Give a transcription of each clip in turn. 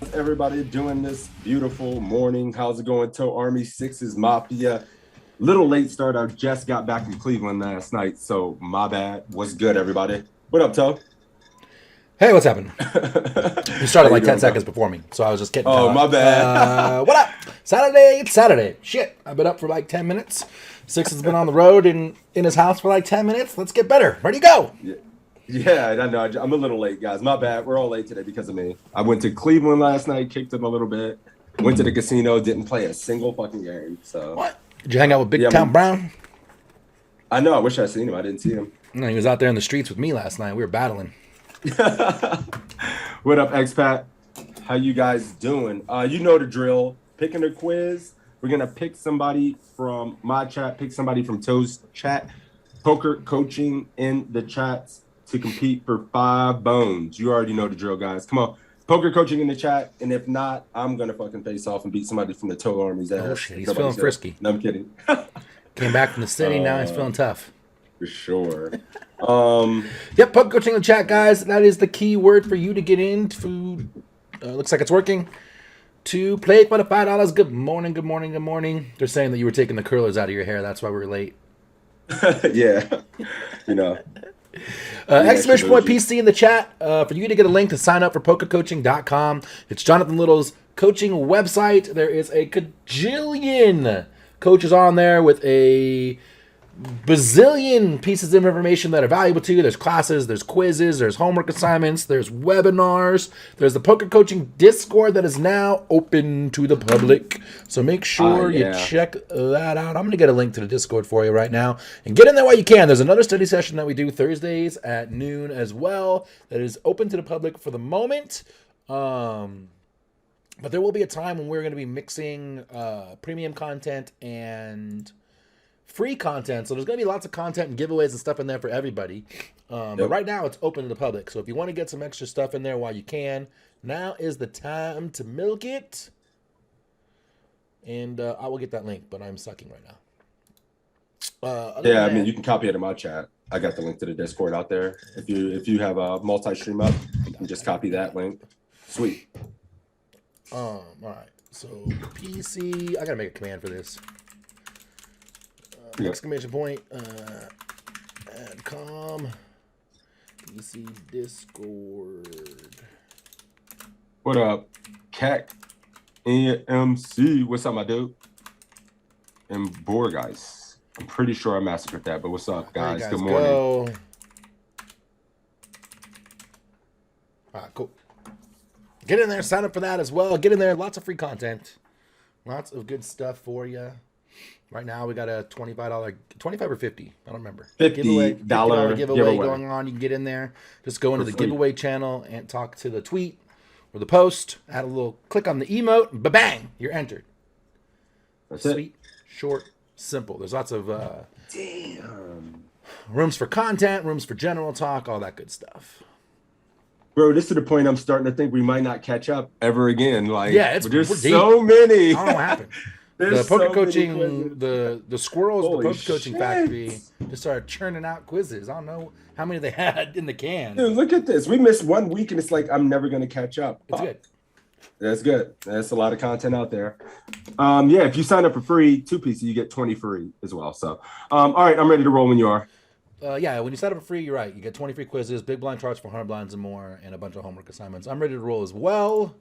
Everybody doing this beautiful morning? How's it going? Toe Army Sixes Mafia. Little late start. I just got back from Cleveland last night, so my bad. What's good, everybody? What up, Toe? Hey, what's happening? You How started you like 10 doing, bro? seconds before me, so I was just getting Oh, caught my up. bad. What up? Saturday, it's Saturday. Shit, I've been up for like 10 minutes. Six has been on the road and in his house for like 10 minutes. Let's get better. Ready to go. Yeah, yeah, I know. I'm a little late, guys. My bad. We're all late today because of me. I went to Cleveland last night, kicked him a little bit. Went to the casino, didn't play a single fucking game. So What? Did you hang out with Big yeah, Town Brown? I know. I wish I'd seen him. I didn't see him. No, he was out there in the streets with me last night. We were battling. What up, expat? How you guys doing? You know the drill. Picking a quiz. We're gonna pick somebody from my chat, pick somebody from Toe's chat. Poker coaching in the chats to compete for 5 bones. You already know the drill, guys. Come on. Poker coaching in the chat, and if not, I'm gonna fucking face off and beat somebody from the Toe Army's ass. Oh, shit. He's Nobody's feeling good. frisky. No, I'm kidding. Came back from the city. Now he's feeling tough. For sure. Yep, pub coaching in the chat, guys. That is the key word for you to get into. Looks like it's working. To play for the $5. Good morning, good morning, good morning. They're saying that you were taking the curlers out of your hair. That's why we were late. Yeah. You know. Exclamation point PC in the chat for you to get a link to sign up for pokercoaching.com. It's Jonathan Little's coaching website. There is a cajillion coaches on there with a bazillion pieces of information that are valuable to you. There's classes, there's quizzes, there's homework assignments, there's webinars, there's the poker coaching Discord that is now open to the public. So make sure you check that out. I'm going to get a link to the Discord for you right now and get in there while you can. There's another study session that we do Thursdays at noon as well that is open to the public for the moment. But there will be a time when we're going to be mixing premium content and free content, so there's going to be lots of content and giveaways and stuff in there for everybody. But right now, it's open to the public. So if you want to get some extra stuff in there while you can, now is the time to milk it. And I will get that link, but I'm sucking right now. Yeah, I mean, you can copy it in my chat. I got the link to the Discord out there. If you have a multi-stream up, you can just copy that link. Sweet. All right. So PC, I gotta make a command for this. Exclamation point, add com, PC Discord. What up, Cat AMC? What's up, my dude? And Borgeis. I'm pretty sure I massacred that, but what's up, guys? Good morning. All right, cool. Get in there, sign up for that as well. Get in there, lots of free content, lots of good stuff for you. Right now, we got a $25, 25 or 50, I don't remember. $50 giveaway going on. You can get in there. Just go into the giveaway channel and talk to the tweet or the post. Add a little click on the emote. Ba-bang! You're entered. That's Sweet, short, simple. There's lots of rooms for content, rooms for general talk, all that good stuff. Bro, this is the point I'm starting to think we might not catch up ever again. Like, yeah, there's so many. I don't know what happened. The poker coaching, the squirrels, the poker coaching factory just started churning out quizzes. I don't know how many they had in the can. Dude, look at this. We missed 1 week, and it's like I'm never going to catch up. It's good. That's good. That's a lot of content out there. Yeah, if you sign up for free, 2PC, you get 20 free as well. So, all right, I'm ready to roll when you are. Yeah, when you sign up for free, you're right. You get 20 free quizzes, big blind charts for 100 blinds and more, and a bunch of homework assignments. I'm ready to roll as well.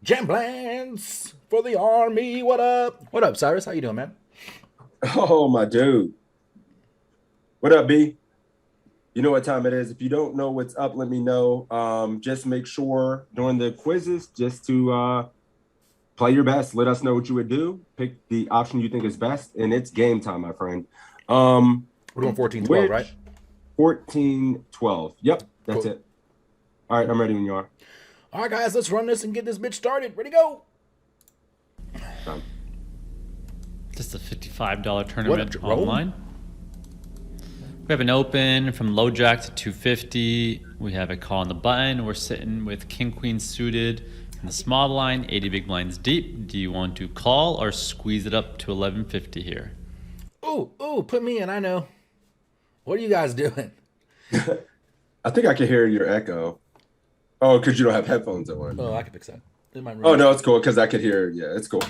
Jam plans for the army. What up? What up, Cyrus? How you doing, man? Oh, my dude. What up, B? You know what time it is. If you don't know what's up, let me know. Just make sure during the quizzes just to play your best. Let us know what you would do. Pick the option you think is best, and it's game time, my friend. We're doing 14-12, right? 14-12. Yep, that's cool. it. All right, I'm ready when you are. All right, guys, let's run this and get this bitch started. Ready to go. Just a $55 tournament online. We have an open from low jack to 250. We have a call on the button. We're sitting with king queen suited in the small blind, 80 big blinds deep. Do you want to call or squeeze it up to 1150 here? Ooh, put me in. I know. What are you guys doing? I think I can hear your echo. Oh, because you don't have headphones on. Oh, I can fix that. In my room. Oh, no, it's cool because I could hear. Yeah, it's cool.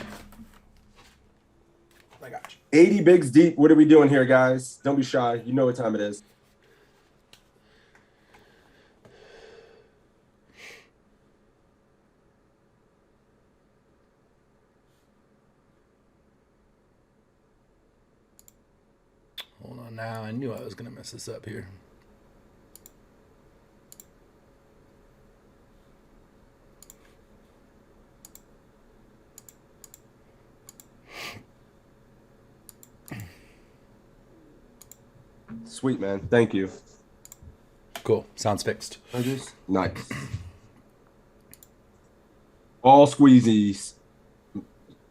I got you. 80 bigs deep. What are we doing here, guys? Don't be shy. You know what time it is. Hold on now. I knew I was going to mess this up here. Sweet, man. Thank you. Cool. Sounds fixed. Nice. All squeezies.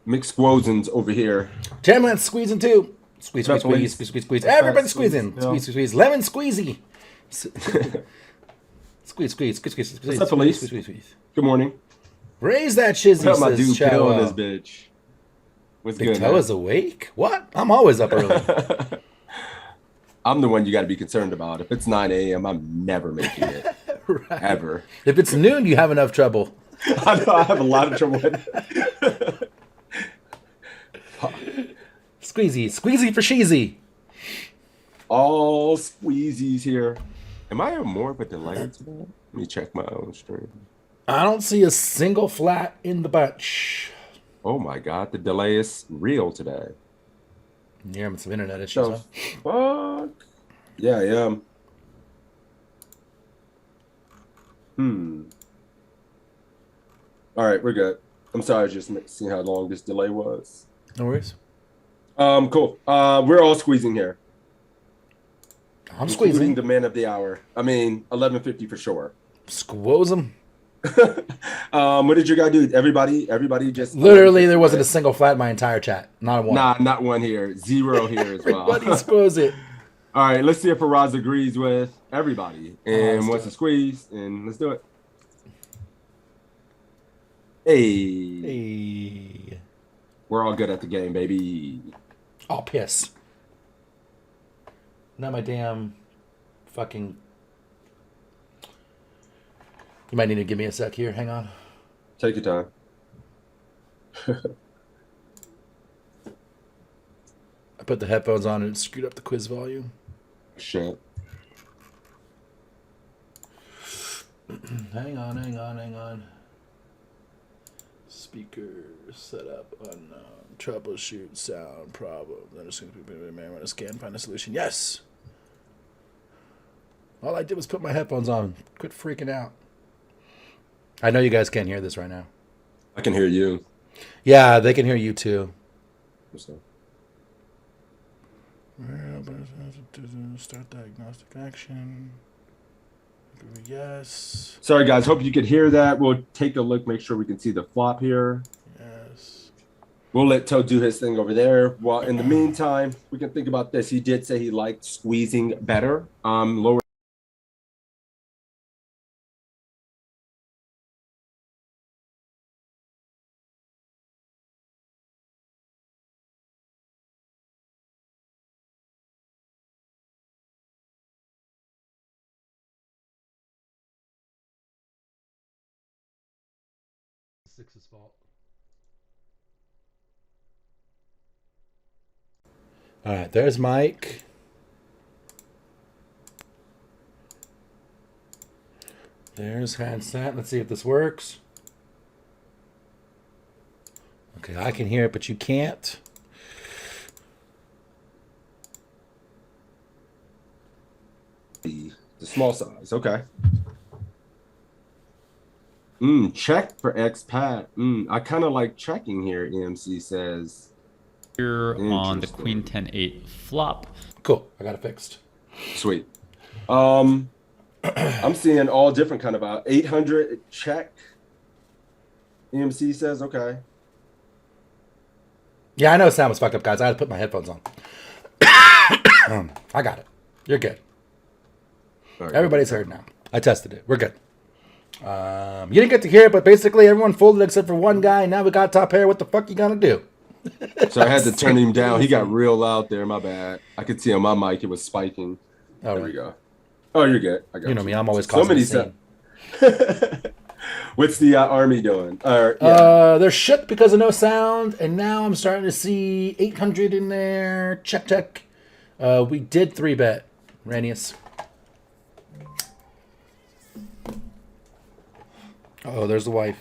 Mixed squozins over here. Jamland squeezing too. Squeeze, squeeze, squeeze, squeeze, squeeze, squeeze. Everybody squeezing. Squeeze, squeeze, squeeze. Lemon squeezy. Squeeze, squeeze, squeeze, squeeze, squeeze, What's up, Elise? squeeze, squeeze. Good morning. Raise that shizzy, What's up, my says dude? Chow. Killing this bitch. What's Big good, Toe man? is awake? What? I'm always up early. I'm the one you got to be concerned about. If it's 9 a.m., I'm never making it. Right. Ever. If it's noon, you have enough trouble. I know I have a lot of trouble with it. Squeezy. Squeezy for sheezy. All squeezies here. Am I more of a delay today? Let me check my own stream. I don't see a single flat in the bunch. Oh my God, the delay is real today. You're having some internet issues, huh? Fuck. Yeah, I am. All right, we're good. I'm sorry, just seeing how long this delay was. No worries. Cool. We're all squeezing here. I'm Including squeezing. the man of the hour. I mean, 11:50 for sure. Squoze them. What did you guys do? Everybody just Literally, there wasn't a single flat in my entire chat. Not a one. Nah, not one here. Zero here as well. Everybody squoze it. All right, let's see if Faraz agrees with everybody and wants do to squeeze, and let's do it. Hey. Hey. We're all good at the game, baby. Oh, piss. Not my damn fucking... You might need to give me a sec here. Hang on. Take your time. I put the headphones on and it screwed up the quiz volume. Shit. Hang on. Speaker setup unknown. Troubleshoot sound problem. Then it's going to be a scan, find a solution. Yes! All I did was put my headphones on. Quit freaking out. I know you guys can't hear this right now. I can hear you. Yeah, they can hear you too. Start diagnostic action. Yes. Sorry, guys. Hope you could hear that. We'll take a look, make sure we can see the flop here. Yes. We'll let Toe do his thing over there. Well, in the meantime, we can think about this. He did say he liked squeezing better. Lower. Six's fault. All right, there's Mike. There's handset. Let's see if this works. Okay, I can hear it, but you can't. The small size. Okay. Check for expat. I kind of like checking here, EMC says. Here on the Queen 10-8 flop. Cool, I got it fixed. Sweet. I'm seeing all different kind of 800 check. EMC says, okay. Yeah, I know sound was fucked up, guys. I had to put my headphones on. I got it. You're good. Right. Everybody's heard now. I tested it. We're good. You didn't get to hear it, but basically everyone folded except for one guy, and now we got top pair. What the fuck you gonna do? So I had to turn him down. He got real loud there. My bad. I could see on my mic it was spiking. All there right. we go. Oh, you're good. I got You know me. I'm always causing a scene. What's the army doing? Yeah. They're shook because of no sound, and now I'm starting to see 800 in there. Check. We did 3-bet, Ranius. Oh, there's the wife.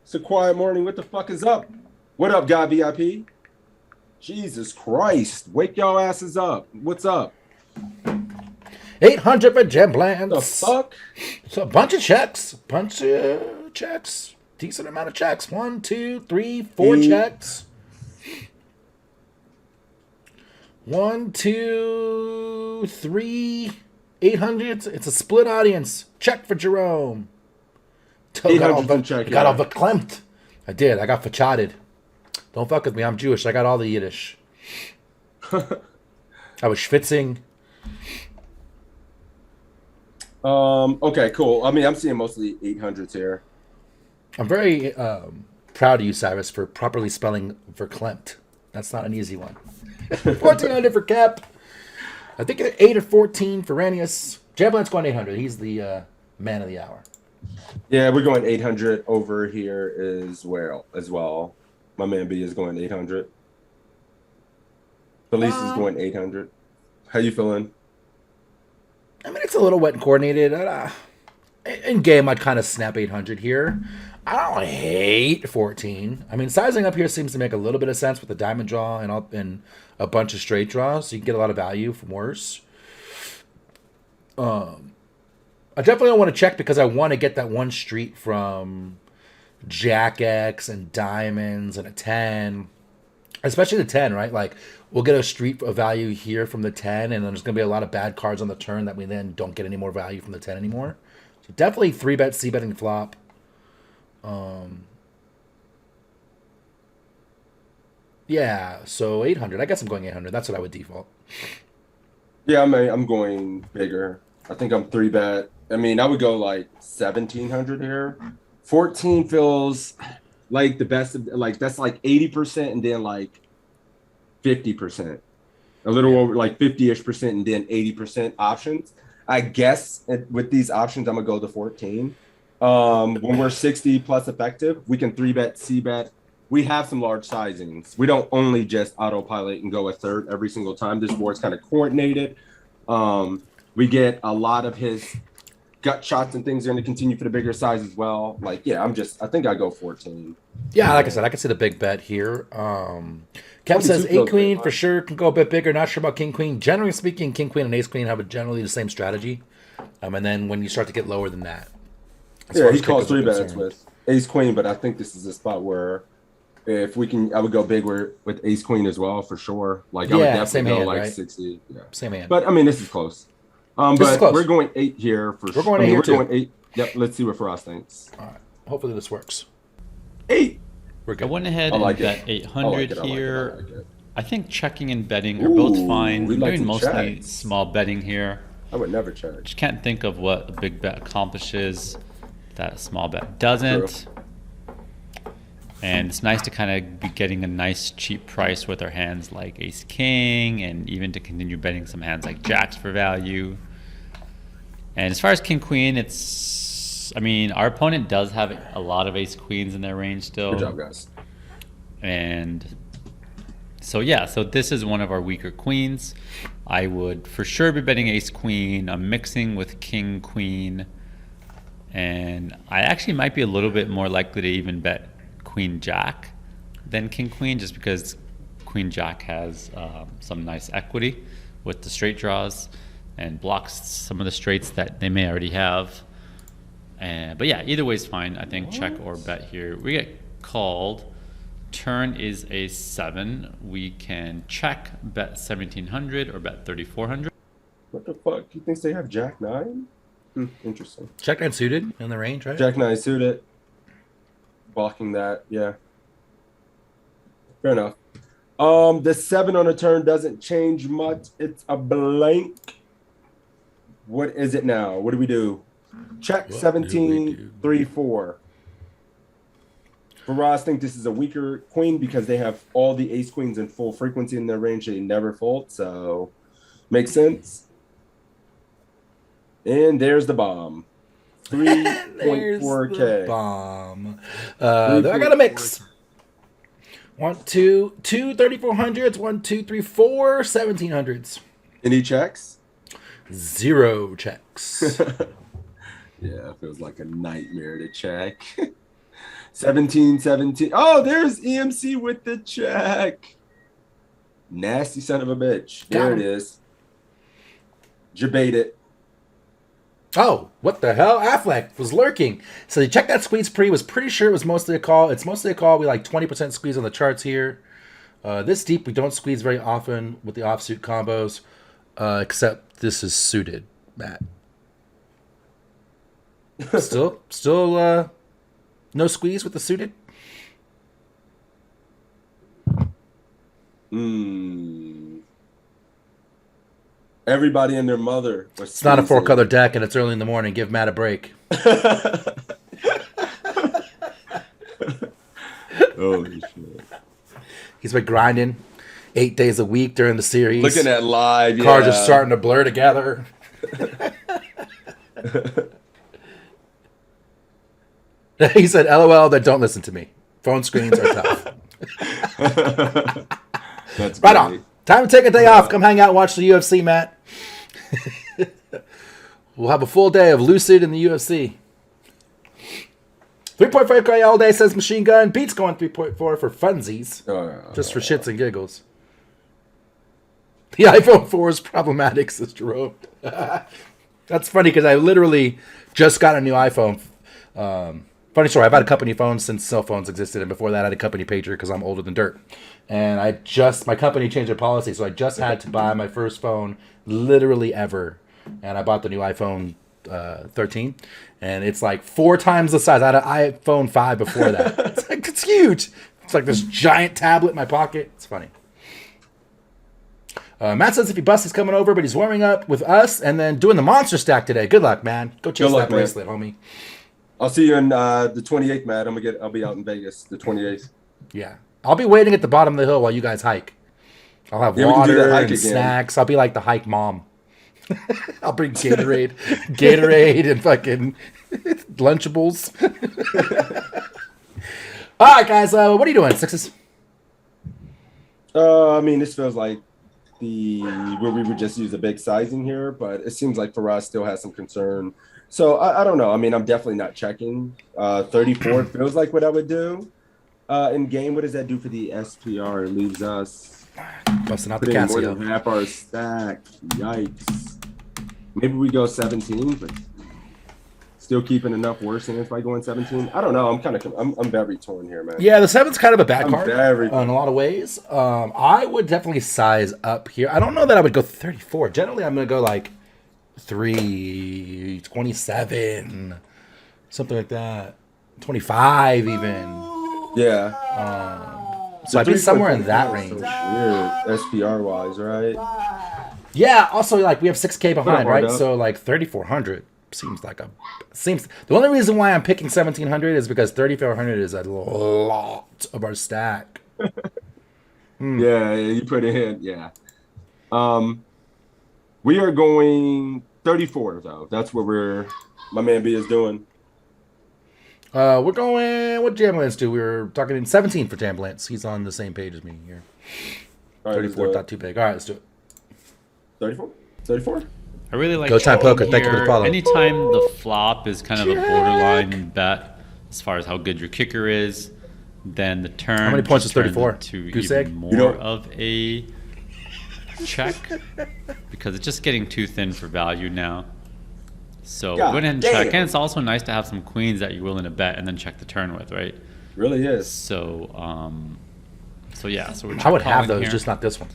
It's a quiet morning. What the fuck is up? What up, God VIP? Jesus Christ. Wake y'all asses up. What's up? 800 for Gem Plans. The fuck? So a bunch of checks. Decent amount of checks. 1, 2, 3, 4 checks. 1, 2, 3, 800. It's a split audience. Check for Jerome. Got all verklempt. I did. I got fachatted. Don't fuck with me. I'm Jewish. I got all the Yiddish. I was schwitzing. Okay, cool. I mean, I'm seeing mostly 800s here. I'm very proud of you, Cyrus, for properly spelling verklempt. That's not an easy one. 1400 for Cap. I think 8 or 14 for Ranius. Jablin's going 800. He's the man of the hour. Yeah, we're going 800 over here as well. My man B is going 800. Felice is going 800. How you feeling? I mean, it's a little wet and coordinated. In game, I'd kind of snap 800 here. I don't hate 14. I mean, sizing up here seems to make a little bit of sense with the diamond draw and a bunch of straight draws, so you can get a lot of value from worse. I definitely don't want to check because I want to get that one street from Jack X and diamonds and a 10, especially the 10, right? Like, we'll get a street of value here from the 10, and then there's going to be a lot of bad cards on the turn that we then don't get any more value from the 10 anymore. So definitely 3-bet, c-betting flop. Yeah, so 800. I guess I'm going 800. That's what I would default. Yeah, I'm going bigger. I think I'm 3-bet. I mean, I would go like 1,700 here. 14 feels like the best. Like that's like 80%, and then like 50%, a little over like 50-ish%, and then 80% options. I guess with these options, I'm gonna go to 14. When we're 60 plus effective, we can 3-bet, c-bet. We have some large sizings. We don't only just autopilot and go a third every single time. This board's kind of coordinated. We get a lot of his gut shots and things are going to continue for the bigger size as well. Like, yeah, I think I go 14. Yeah, like I said, I can see the big bet here. Kevin says 8-queen for sure can go a bit bigger. Not sure about king-queen. Generally speaking, king-queen and ace-queen have generally the same strategy. And then when you start to get lower than that. Yeah, he calls 3-bets with ace-queen, but I think this is a spot where if we can, I would go big with ace-queen as well for sure. Like, I would definitely go hand, like right? 60. Yeah. Same hand. But, I mean, this is close. But we're going 8 here for sure. We're going 8 here, too. Going 8. Yep, let's see what Frost thinks. All right. Hopefully this works. 8. We're good. I went ahead and bet 800 here. I think checking and betting are both fine. We're doing mostly small betting here. I would never check. Just can't think of what a big bet accomplishes that a small bet doesn't. And it's nice to kind of be getting a nice cheap price with our hands like ace king, and even to continue betting some hands like jacks for value. And as far as king queen, I mean, our opponent does have a lot of ace queens in their range still. Good job, guys. And so yeah, so this is one of our weaker queens. I would for sure be betting ace queen. I'm mixing with king queen, and I actually might be a little bit more likely to even bet queen jack than king queen, just because queen jack has some nice equity with the straight draws and blocks some of the straights that they may already have. But yeah, either way is fine. I think check or bet here. We get called. Turn is a 7. We can check, bet 1,700 or bet 3,400. What the fuck? He thinks they have jack 9? Interesting. Jack 9 suited in the range, right? Jack 9 suited. Blocking that, yeah. Fair enough. The 7 on the turn doesn't change much. It's a blank. What is it now? What do we do? Check 17, 3, 4. Faraz think this is a weaker queen because they have all the ace queens in full frequency in their range. They never fold, so makes sense. And there's the bomb. There's 3.4K. the bomb. Then I got a mix. 1, 2, 3400s. 1, 2, 3, 4 1700s. Any checks? 0 checks. Yeah, it feels like a nightmare to check. 17. Oh, there's EMC with the check. Nasty son of a bitch. There it is. Jabate it. Oh, what the hell? Affleck was lurking. So you check that squeeze pre. Was pretty sure it was mostly a call. It's mostly a call. We like 20% squeeze on the charts here. This deep, we don't squeeze very often with the offsuit combos, except this is suited, Matt. Still, no squeeze with the suited. Everybody and their mother. It's not a 4-color deck, and it's early in the morning. Give Matt a break. Holy shit. He's been grinding 8 days a week during the series. Looking at live, Cards are starting to blur together. He said, LOL, that don't listen to me. Phone screens are tough. That's right great. on. Time to take a day off. Come hang out and watch the UFC, Matt. We'll have a full day of Lucid in the UFC. 3.5K all day, says Machine Gun. Beats going 3.4 for funsies. Just for shits and giggles. The iPhone 4 is problematic, says Jerome. That's funny because I literally just got a new iPhone. Funny story, I've had a company phone since cell phones existed, and before that I had a company pager because I'm older than dirt. And my company changed their policy, so I just had to buy my first phone literally ever. And I bought the new iPhone 13, and it's like 4 times the size. I had an iPhone 5 before that. It's huge. It's like this giant tablet in my pocket. It's funny. Matt says if he busts, he's coming over, but he's warming up with us and then doing the monster stack today. Good luck, man. Go chase that bracelet, homie. I'll see you on the 28th, Matt. I'll be out in Vegas the 28th. Yeah, I'll be waiting at the bottom of the hill while you guys hike. I'll have water and snacks. I'll be like the hike mom. I'll bring Gatorade and fucking Lunchables. All right, guys. What are you doing? Sixes? I mean, this feels like where we would just use a big sizing here, but it seems like for us still has some concern. So I don't know. I mean, I'm definitely not checking. 34 feels like what I would do. In game, what does that do for the SPR? It leaves us busting out the more Casio. than half our stack. Yikes. Maybe we go 17, but still keeping enough worse than if I go in 17. I don't know. I'm very torn here, man. Yeah, the 7's kind of a bad card in a lot of ways. I would definitely size up here. I don't know that I would go 34. Generally, I'm going to go like 327, something like that. 25 even. Yeah. So I'd be somewhere in that range. Weird, SPR wise, right? Yeah. Also, like we have 6K behind, right? So like 3,400 seems the only reason why I'm picking 1,700 is because 3,400 is a lot of our stack. Yeah, you put it in. Yeah. We are going 34 though. That's what my man B is doing. We're going. What Jamblance do? We were talking in 17 for Jamblance. He's on the same page as me here. 34 not too big. All right, let's do it. 34. I really like Go Time Poker. Thank you for the follow. Anytime the flop is kind of a borderline bet as far as how good your kicker is, then the turn. How many points is 34? To Goose even egg? more of a check because it's just getting too thin for value now. So go ahead and check. And it's also nice to have some queens that you're willing to bet and then check the turn with, right? Really is. So, yeah. So we're I would have those, here. just not this one.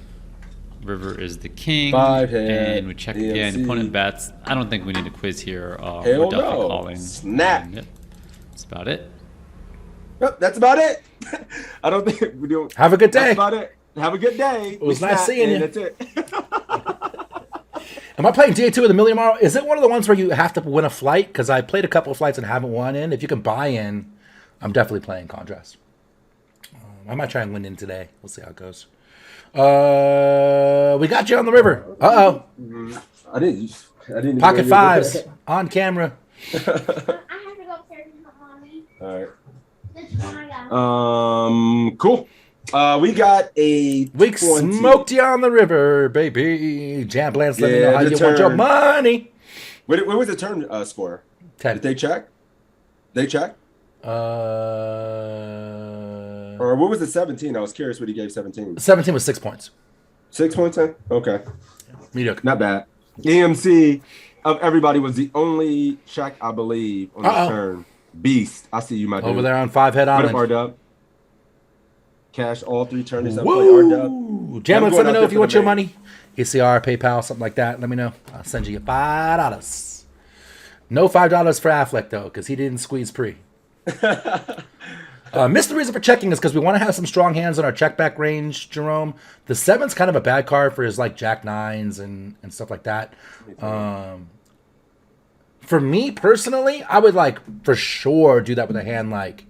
River is the king, 5-head, and we check again. EMC. Opponent bets. I don't think we need a quiz here. Hell we're definitely no. calling. Snap. Yep. That's about it. Yep, that's about it. I don't think we don't. Have a good day. That's about it. Have a good day. It was nice seeing you. That's it. Am I playing DA2 with a million tomorrow? Is it one of the ones where you have to win a flight? Because I played a couple of flights and haven't won in. If you can buy in, I'm definitely playing Contrast. I might try and win in today. We'll see how it goes. We got you on the river. Uh-oh. I didn't. I didn't even Pocket know fives on camera. I have to go upstairs and help mommy. All right. That's one I got. Cool. We got a We 20. smoked you on the river, baby. Jam Lance, let me know how you want your money. What was the turn score? 10. Did they check? They check? Or what was the 17? I was curious what he gave 17. 17 was 6 points. 6 points? Okay. Mediocre. Not bad. EMC of everybody was the only check, I believe, on the turn. Beast. I see you, my dude. Over there on 5 head on. What up, R-Dub? Cash all 3 turns. R-Dub. Jam, let me know if you want your money. ECR, PayPal, something like that. Let me know. I'll send you $5. No $5 for Affleck, though, because he didn't squeeze pre. Missed the reason for checking is because we want to have some strong hands on our check back range, Jerome. The 7's kind of a bad card for his like Jack 9s and stuff like that. For me personally, I would like for sure do that with a hand like,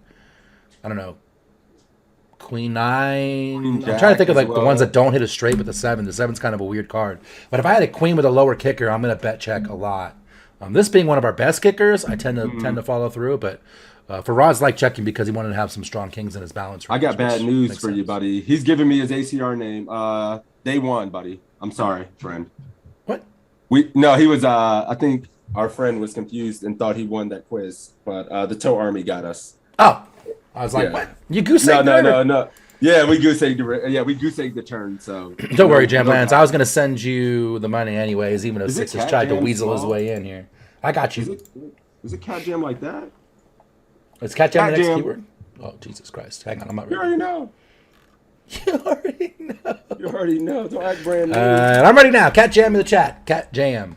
I don't know, Queen 9. I'm trying to think of like the ones that don't hit a straight with the 7. The 7's kind of a weird card. But if I had a queen with a lower kicker, I'm going to bet check a lot. This being one of our best kickers, I tend to follow through, but for Rod's like checking because he wanted to have some strong kings in his balance range. I got bad news for you, buddy. He's giving me his ACR name. Day one, buddy. I'm sorry, friend. What? He was I think our friend was confused and thought he won that quiz, but the Toe Army got us. Oh. I was like, what? You goose egged No. Yeah, we goose egged the turn, so don't worry, Jam Lance. I was gonna send you the money anyways, even if Six has tried to weasel his way in here. I got you. Is it Cat Jam like that? Is Cat Jam the next keyword? Oh, Jesus Christ. Hang on, I'm not ready. You already know. You already know. Don't act brand new. And I'm ready now. Cat Jam in the chat. Cat Jam.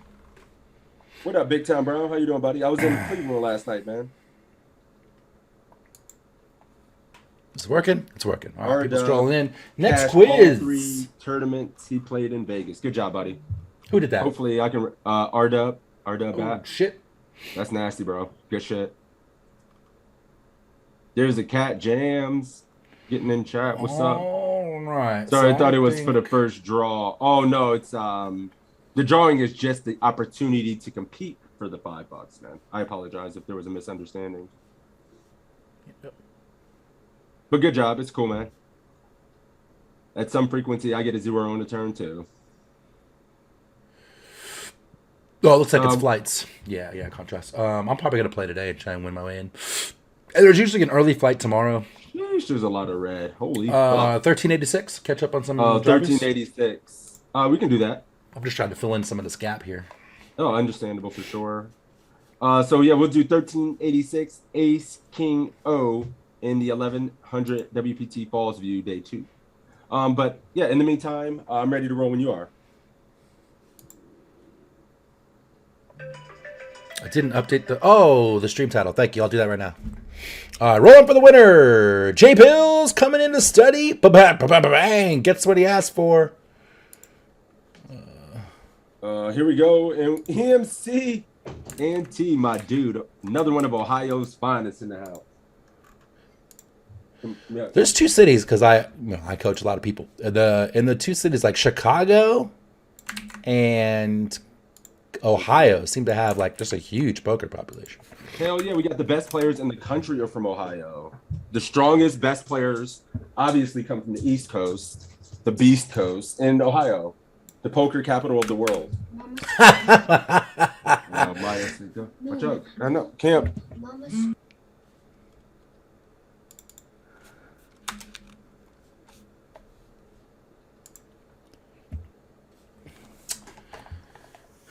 What up, Big Time Brown? How you doing, buddy? I was in Cleveland last night, man. It's working. It's working. All right, people R-Dub, strolling in. Next Cash, quiz. all 3 tournaments he played in Vegas. Good job, buddy. Who did that? Hopefully I can R-Dub back. Shit. That's nasty, bro. Good shit. There's a Cat Jams getting in chat. What's up? All right. Sorry, I thought it was for the first draw. Oh no, it's the drawing is just the opportunity to compete for the $5, man. I apologize if there was a misunderstanding. Yep. But good job. It's cool, man. At some frequency, I get a 0 on the turn, too. Oh, it looks like it's flights. Yeah, contrast. I'm probably going to play today and try and win my way in. And there's usually an early flight tomorrow. Yeesh, there's a lot of red. Holy fuck. 1386. Catch up on some 1386. We can do that. I'm just trying to fill in some of this gap here. Oh, understandable for sure. So, yeah, we'll do 1386 Ace King O in the 1100 WPT Falls View Day 2. But yeah, in the meantime, I'm ready to roll when you are. I didn't update the stream title. Thank you. I'll do that right now. Rolling for the winner. J Pills coming in to study. Bang. Gets what he asked for. Here we go. And EMC and T, my dude. Another one of Ohio's finest in the house. Yeah. There's 2 cities because I coach a lot of people. In the 2 cities like Chicago and Ohio seem to have like just a huge poker population. Hell yeah, we got the best players in the country are from Ohio. The strongest, best players obviously come from the East Coast, the Beast Coast, and Ohio, the poker capital of the world. Watch out. I know. Camp.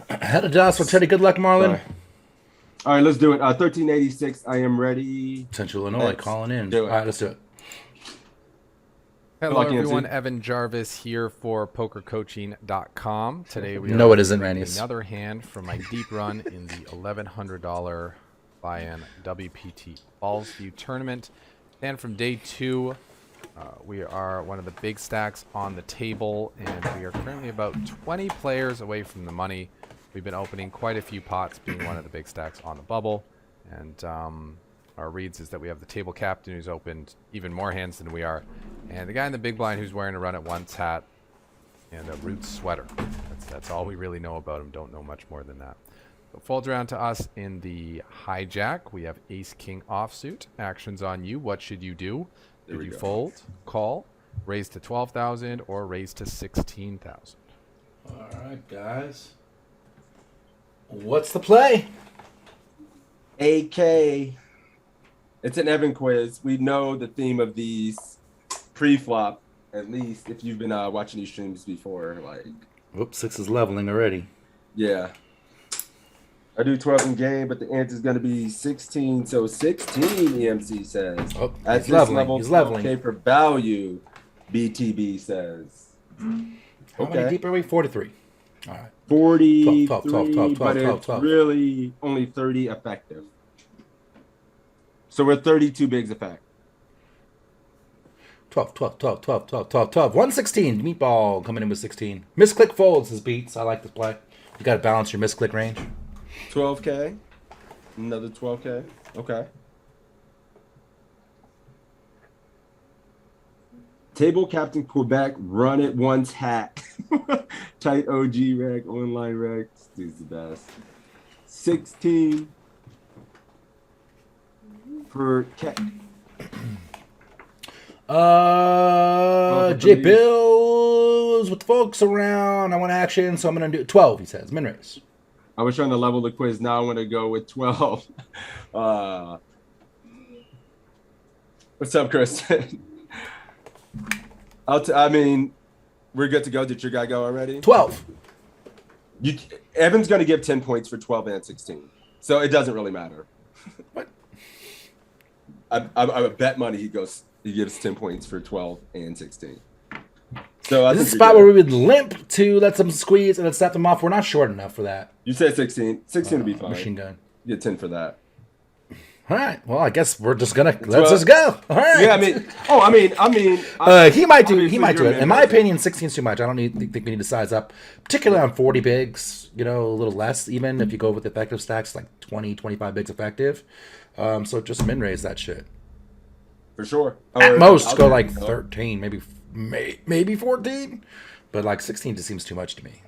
Head of DOS for Teddy. Good luck, Marlon. All right, let's do it. 1386. I am ready. Central Illinois calling in. Do it. All right, let's do it. Hello, everyone. Evan Jarvis here for PokerCoaching.com. Today we no, are it isn't, Randy's. Another hand from my deep run in the $1,100 buy-in WPT Falls View tournament. And from day 2, we are one of the big stacks on the table, and we are currently about 20 players away from the money. We've been opening quite a few pots, being one of the big stacks on the bubble. And our reads is that we have the table captain who's opened even more hands than we are. And the guy in the big blind who's wearing a run at once hat and a Roots sweater. That's all we really know about him. Don't know much more than that. So folds around to us in the hijack. We have Ace King offsuit. Actions on you. What should you do? Should you fold, call, raise to 12,000, or raise to 16,000? All right, guys. What's the play? AK. It's an Evan quiz. We know the theme of these pre-flop, at least if you've been watching these streams before. Like, Whoops, 6 is leveling already. yeah. I do 12 in game, but the answer is going to be 16. So 16, EMC says. Oh, At he's this leveling. level, He's leveling. okay for value, BTB says. How many deep are we? 43. All right. 43, 12, 12, 12, 12, but 12, it's 12. really only 30 effective. So we're 32 bigs effect. 12, 12, 12, 12, 12, 12, 12. 116. Meatball coming in with 16. Misclick folds his beats. I like this play. You got to balance your misclick range. 12K. Another 12K. Okay. Table Captain Quebec, run it once hack. Tight OG reg, online reg. This dude's the best. 16 for Cat. J Bills with the folks around. I want action, so I'm going to do 12, he says. Min raise. I was trying to level the quiz. Now I'm going to go with 12. What's up, Kristen? I mean, we're good to go. Did your guy go already? 12. Evan's going to give 10 points for 12 and 16. So it doesn't really matter. What? I bet money he gives 10 points for 12 and 16. So This is a spot where we would limp to let them squeeze and then snap them off. We're not short enough for that. You said 16. 16 would be fine. Machine gun. You get 10 for that. All right. Well, I guess we're just gonna let's just go. All right. Yeah, I mean. He might do it. In my man. opinion, 16 is too much. I don't think we need to size up, particularly on 40 bigs. You know, a little less even if you go with effective stacks like 20, 25 bigs effective. So just min raise that shit. For sure. At most, I'll go do like it. 13, maybe 14, but like 16 just seems too much to me.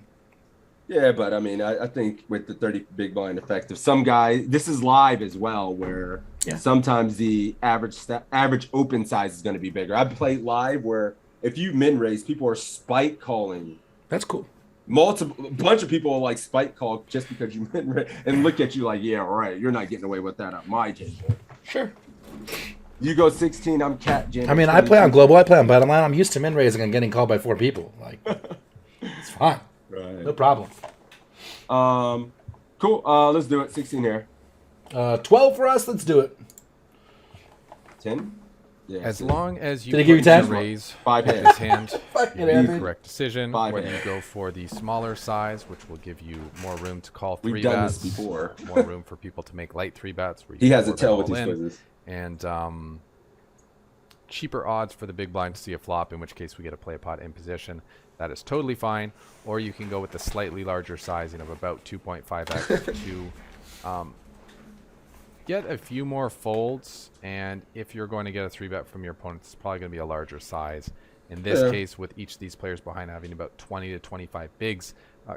Yeah, but I mean, I think with the 30 big blind effective, some guy, this is live as well, where sometimes the average open size is going to be bigger. I've played live where if you min raise, people are spike calling. That's cool. Bunch of people will like spike call just because you min raise and look at you like, yeah, right, you're not getting away with that at my table. Sure. You go 16, I'm cat jam. I mean, I play on global, I play on bottom line. I'm used to min raising and getting called by 4 people. Like, it's fine. Right. No problem. Cool. Let's do it. 16 here. 12 for us. Let's do it. 10. Yeah. As long as you Did he give you put 10? raise 5 with hands. his hand, Fucking you make the average. correct decision. 5 Whether you hands. go for the smaller size, which will give you more room to call We've 3 done bets, this before. more room for people to make light 3 bets. Where you He has a 4 bet tell with all these in, quizzes. and cheaper odds for the big blind to see a flop, in which case we get a play a pot in position. That is totally fine. Or you can go with the slightly larger sizing of about 2.5x to get a few more folds. And if you're going to get a 3-bet from your opponent, it's probably going to be a larger size. In this case, with each of these players behind having about 20 to 25 bigs,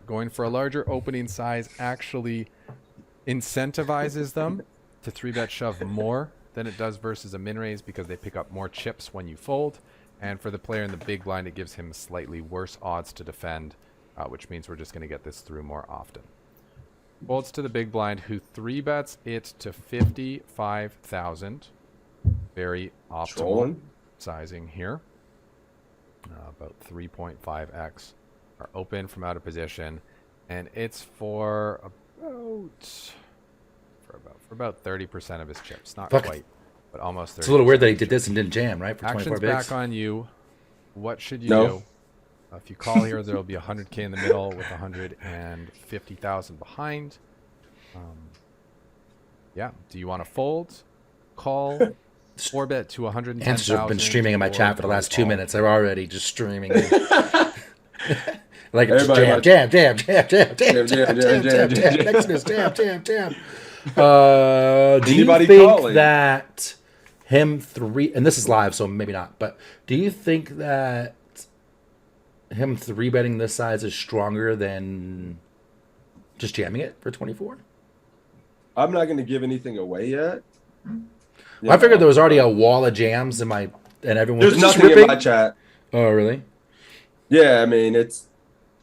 going for a larger opening size actually incentivizes them to 3-bet shove more than it does versus a min raise, because they pick up more chips when you fold. And for the player in the big blind, it gives him slightly worse odds to defend, which means we're just going to get this through more often. Folds to the big blind, who 3-bets it to 55,000. Very optimal Trolling. sizing here. About 3.5x are open from out of position, and it's for about 30% of his chips. Not quite, but almost 30%. It's a little weird that he did this and didn't jam, right? For 24 Actions bigs. back on you. What should you do? If you call here, there will be 100K in the middle with 150,000 behind. Yeah. Do you want to fold, call, 4-bet to 110,000? Answers have been streaming in my chat for the last 2 call? minutes. They're already just streaming. Like Everybody jam. Jam. Next is jam. Do you Anybody think calling? that him 3, and this is live, so maybe not, but do you think that him 3-betting this size is stronger than just jamming it for 24? I'm not going to give anything away yet. Well, I figured there was already a wall of jams and everyone was There's just nothing ripping. in my chat. Oh, really? Yeah, I mean, it's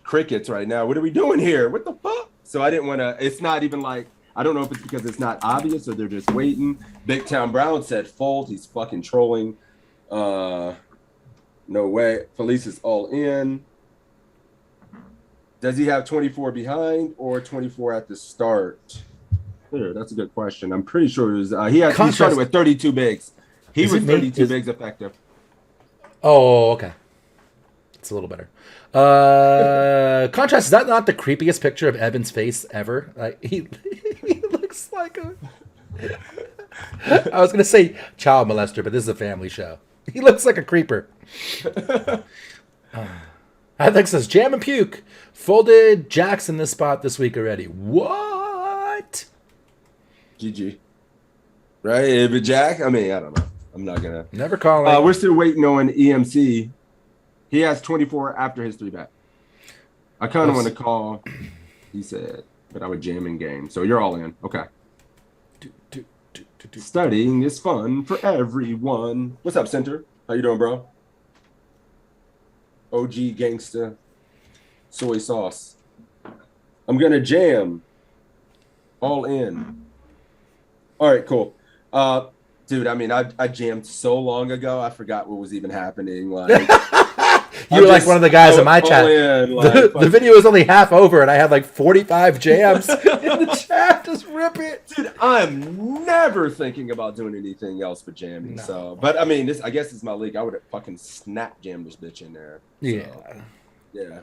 crickets right now. What are we doing here? What the fuck? So I didn't want to. It's not even like, I don't know if it's because it's not obvious or they're just waiting. Big Town Brown said fold. He's fucking trolling. No way. Felice is all in. Does he have 24 behind or 24 at the start? That's a good question. I'm pretty sure it was he started with 32 bigs. He was 32 bigs effective. Oh, okay. It's a little better. Contrast, is that not the creepiest picture of Evan's face ever? Like he looks like a I was gonna say child molester, but this is a family show. He looks like a creeper. Alex says jam and puke. Folded jacks in this spot this week already. What? GG. Right? If it Jack, I mean, I don't know. I'm not gonna. Never calling. We're still waiting on EMC. He has 24 after his 3-bet. I kind of want to call. He said, but I would jam in game. So you're all in. Okay. Studying is fun for everyone. What's up, Center? How you doing, bro? OG gangsta. Soy sauce. I'm gonna jam. All in. All right, cool. Dude, I mean, I jammed so long ago, I forgot what was even happening. Like, you were like one of the guys in my chat. The video was only half over, and I had like 45 jams in the chat. Just rip it, dude. I'm never thinking about doing anything else but jamming. No. So, but I mean, I guess it's my league. I would have fucking snap jammed this bitch in there. Yeah, so, yeah.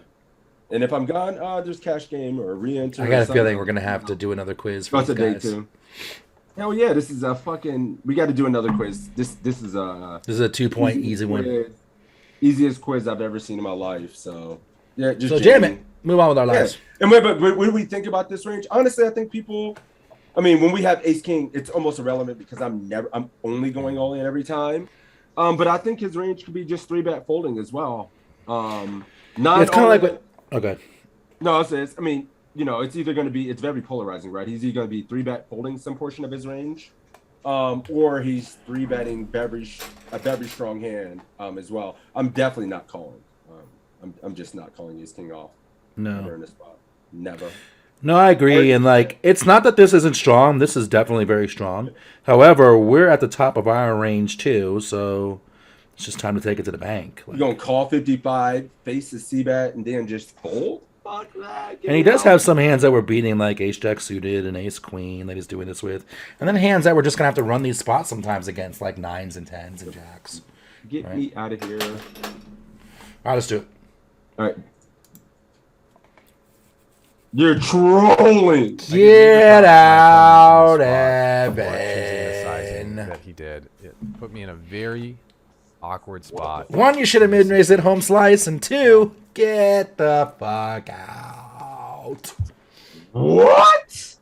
And if I'm gone, there's cash game or re-enter. I got a feeling we're gonna have to do another quiz for these guys. Day 2. Hell yeah, this is a fucking. We got to do another quiz. This is a 2-point easy win. Easiest quiz I've ever seen in my life. So yeah, just jam it. Move on with our lives. Yeah. And but what do we think about this range? Honestly, I think people. I mean, when we have Ace King, it's almost irrelevant because I'm only going all in every time. But I think his range could be just 3-bet folding as well. It's kind of like what. Okay. No, it's. I mean. You know, it's either going to be, it's very polarizing, right? He's either going to be 3-bet folding some portion of his range, or he's 3-betting a very strong hand as well. I'm definitely not calling. I'm just not calling his king off. No. Never in this spot. Never. No, I agree. And like, it's not that this isn't strong. This is definitely very strong. However, we're at the top of our range too, so it's just time to take it to the bank. Like, you're going to call 55, face the C-bet, and then just fold? Fuck that. And he does have some hands that were beating, like ace-jack suited and ace-queen that he's doing this with. And then hands that we're just going to have to run these spots sometimes against, like 9s and 10s and jacks. Get me out of here. All right, let's do it. All right. You're trolling. Get out, Evan. That he did. It put me in a very awkward spot. 1, you should have mid-raised at home slice, and 2, get the fuck out. What?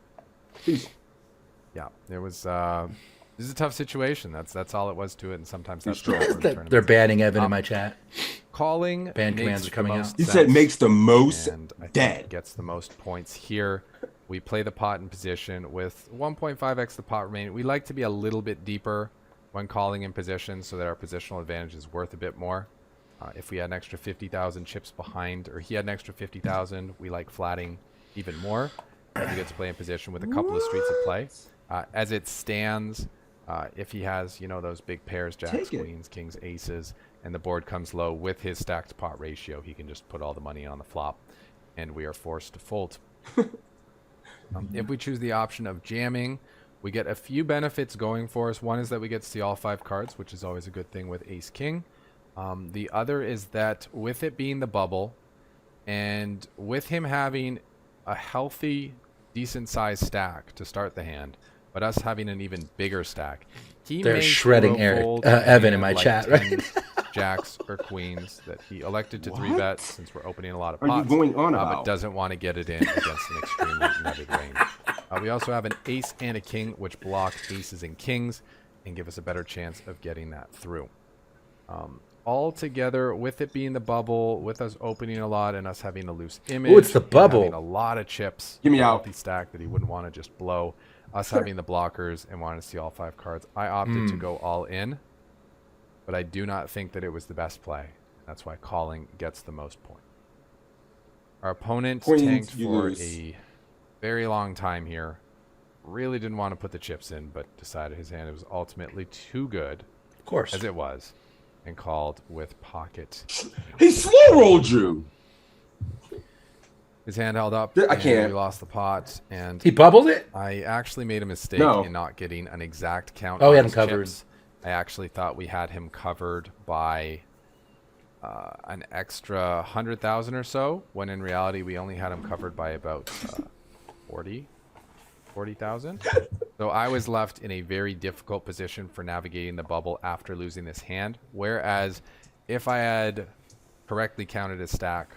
Yeah, there was. This is a tough situation. That's all it was to it, and sometimes that's they're banning Evan in my chat. Calling ban commands are coming out. He said makes the most dead. Gets the most points here. We play the pot in position with 1.5x the pot remaining. We like to be a little bit deeper when calling in position so that our positional advantage is worth a bit more. If we had an extra 50,000 chips behind, or he had an extra 50,000, we like flatting even more. And we get to play in position with a couple of streets of play. As it stands, if he has, those big pairs, jacks, queens, kings, aces, and the board comes low with his stacked pot ratio, he can just put all the money on the flop, and we are forced to fold. If we choose the option of jamming, we get a few benefits going for us. One is that we get to see all 5 cards, which is always a good thing with ace king. The other is that with it being the bubble, and with him having a healthy, decent sized stack to start the hand, but us having an even bigger stack, they're shredding Evan in my chat, right? Jacks or queens that he elected to 3-bet since we're opening a lot of pots. Are you going on about? But doesn't want to get it in against an extremely nutted range. We also have an ace and a king, which block aces and kings and give us a better chance of getting that through. all together, with it being the bubble, with us opening a lot and us having a loose image. Ooh, it's the bubble. Having a lot of chips. Give me a out. healthy stack that he wouldn't want to just blow. Us having the blockers and wanting to see all 5 cards. I opted to go all in, but I do not think that it was the best play. That's why calling gets the most points. Our opponent tanked for a very long time here. Really didn't want to put the chips in, but decided his hand was ultimately too good, Of course. as it was, and called with pocket. He slow rolled you. His hand held up. I can't. We lost the pot, and He bubbled it? I actually made a mistake in not getting an exact count. Oh, on he had him his covered. chips. I actually thought we had him covered by an extra 100,000 or so, when in reality we only had him covered by about 40,000. So I was left in a very difficult position for navigating the bubble after losing this hand. Whereas if I had correctly counted his stack,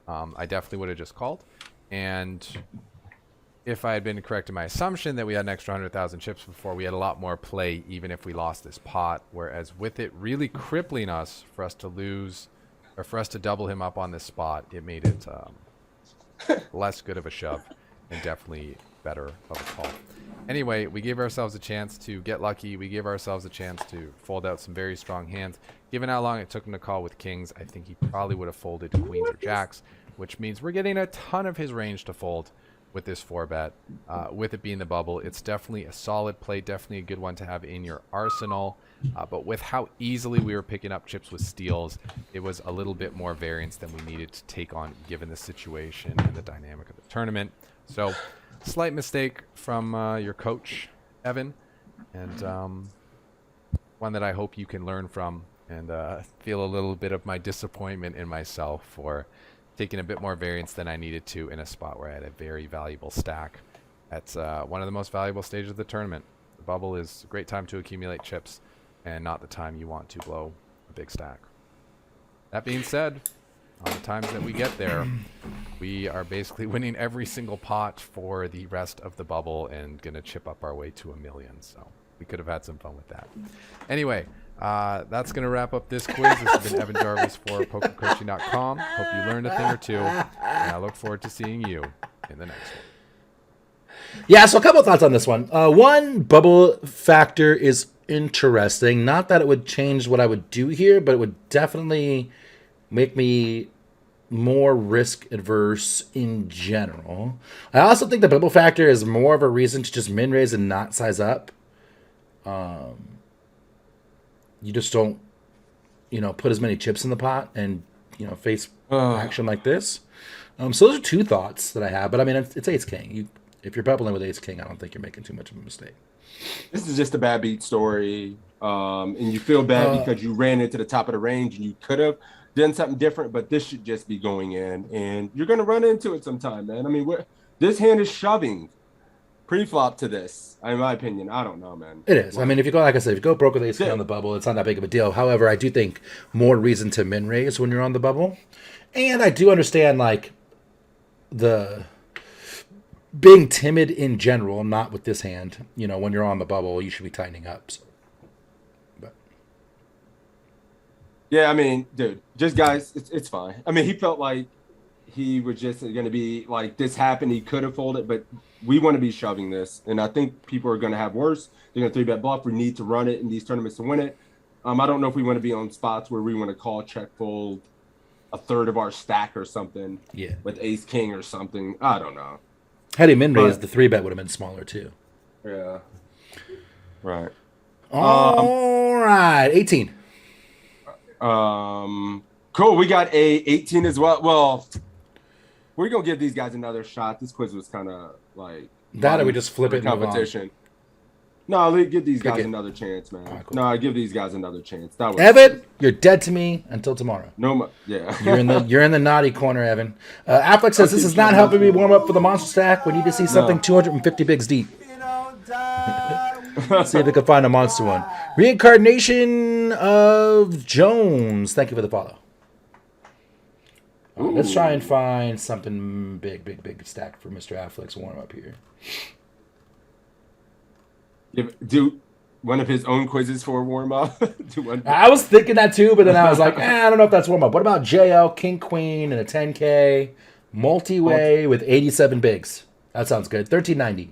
I definitely would have just called. And if I had been correct in my assumption that we had an extra 100,000 chips before, we had a lot more play even if we lost this pot. Whereas with it really crippling us for us to lose, or for us to double him up on this spot, it made it less good of a shove and definitely better of a call. Anyway, we gave ourselves a chance to get lucky. We gave ourselves a chance to fold out some very strong hands. Given how long it took him to call with kings, I think he probably would have folded queens or jacks, which means we're getting a ton of his range to fold with this 4-bet. With it being the bubble, it's definitely a solid play, definitely a good one to have in your arsenal. But with how easily we were picking up chips with steals, it was a little bit more variance than we needed to take on given the situation and the dynamic of the tournament. So, slight mistake from your coach, Evan, and one that I hope you can learn from, and feel a little bit of my disappointment in myself for taking a bit more variance than I needed to in a spot where I had a very valuable stack at one of the most valuable stages of the tournament. The bubble is a great time to accumulate chips, and not the time you want to blow a big stack. That being said, on the times that we get there, we are basically winning every single pot for the rest of the bubble and going to chip up our way to 1 million. So we could have had some fun with that. Anyway, that's going to wrap up this quiz. This has been Evan Jarvis for PokerCoaching.com. Hope you learned a thing or two, and I look forward to seeing you in the next one. Yeah, so a couple of thoughts on this one. One, bubble factor is interesting. Not that it would change what I would do here, but it would definitely make me more risk adverse in general. I also think the bubble factor is more of a reason to just min raise and not size up. You just don't, put as many chips in the pot and, face action like this. So those are two thoughts that I have. But I mean, it's ace king. If you're bubbling with ace king, I don't think you're making too much of a mistake. This is just a bad beat story, and you feel bad because you ran into the top of the range and you could have done something different, but this should just be going in, and you're going to run into it sometime, man. I mean, this hand is shoving pre-flop to this, in my opinion. I don't know, man. It is. I mean, if you go broke with ace king on the bubble, it's not that big of a deal. However, I do think more reason to min raise when you're on the bubble, and I do understand the being timid in general, not with this hand. When you're on the bubble, you should be tightening up. So. But yeah, I mean, dude, just guys, it's fine. I mean, he felt like he was just going to be like, this happened, he could have folded, but we want to be shoving this, and I think people are going to have worse. They're going to 3-bet bluff. We need to run it in these tournaments to win it. I don't know if we want to be on spots where we want to call, check, fold a third of our stack or something. Yeah, with ace king or something. I don't know. Had he min raised, the 3-bet would have been smaller too. Yeah. Right. All right, 18. Cool. We got a 18 as well. Well, we're gonna give these guys another shot. This quiz was kind of like that, or we just flip it and competition. No, give these guys another chance, man. Right, cool. No, give these guys another chance. That was Evan, you're dead to me until tomorrow. No, yeah. you're in the naughty corner, Evan. Affleck says this is not helping me warm up for the monster stack. We need to see something 250 bigs deep. See if we can find a monster one. Reincarnation of Jones. Thank you for the follow. Let's try and find something big stack for Mr. Affleck's warm up here. one of his own quizzes for a warm up. I was thinking that too, but then I was like, I don't know if that's warm up. What about JL, King Queen, and a 10K multi-way with 87 bigs? That sounds good. $13.90.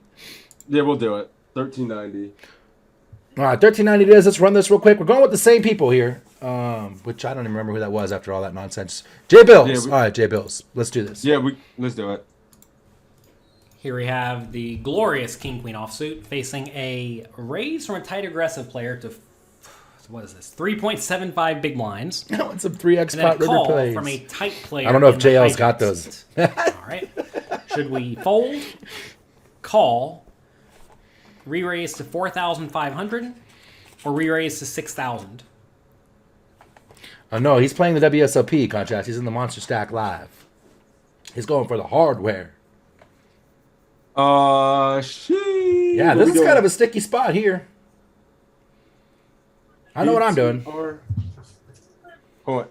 Yeah, we'll do it. $13.90. All right, $13.90 it is. Let's run this real quick. We're going with the same people here, which I don't even remember who that was after all that nonsense. J Bills. All right, J Bills. Let's do this. Yeah, let's do it. Here we have the glorious King Queen offsuit facing a raise from a tight aggressive player to, what is this, 3.75 big blinds. I want some 3x And then a pot river call plays. from a tight player. I don't know if in the JL's hijack got those. seat. All right. Should we fold, call, re-raise to 4,500, or re-raise to 6,000? Oh, no, he's playing the WSOP contract. He's in the Monster Stack Live. He's going for the hardware. Shit. Yeah, this is kind of a sticky spot here. I know what I'm doing. Hold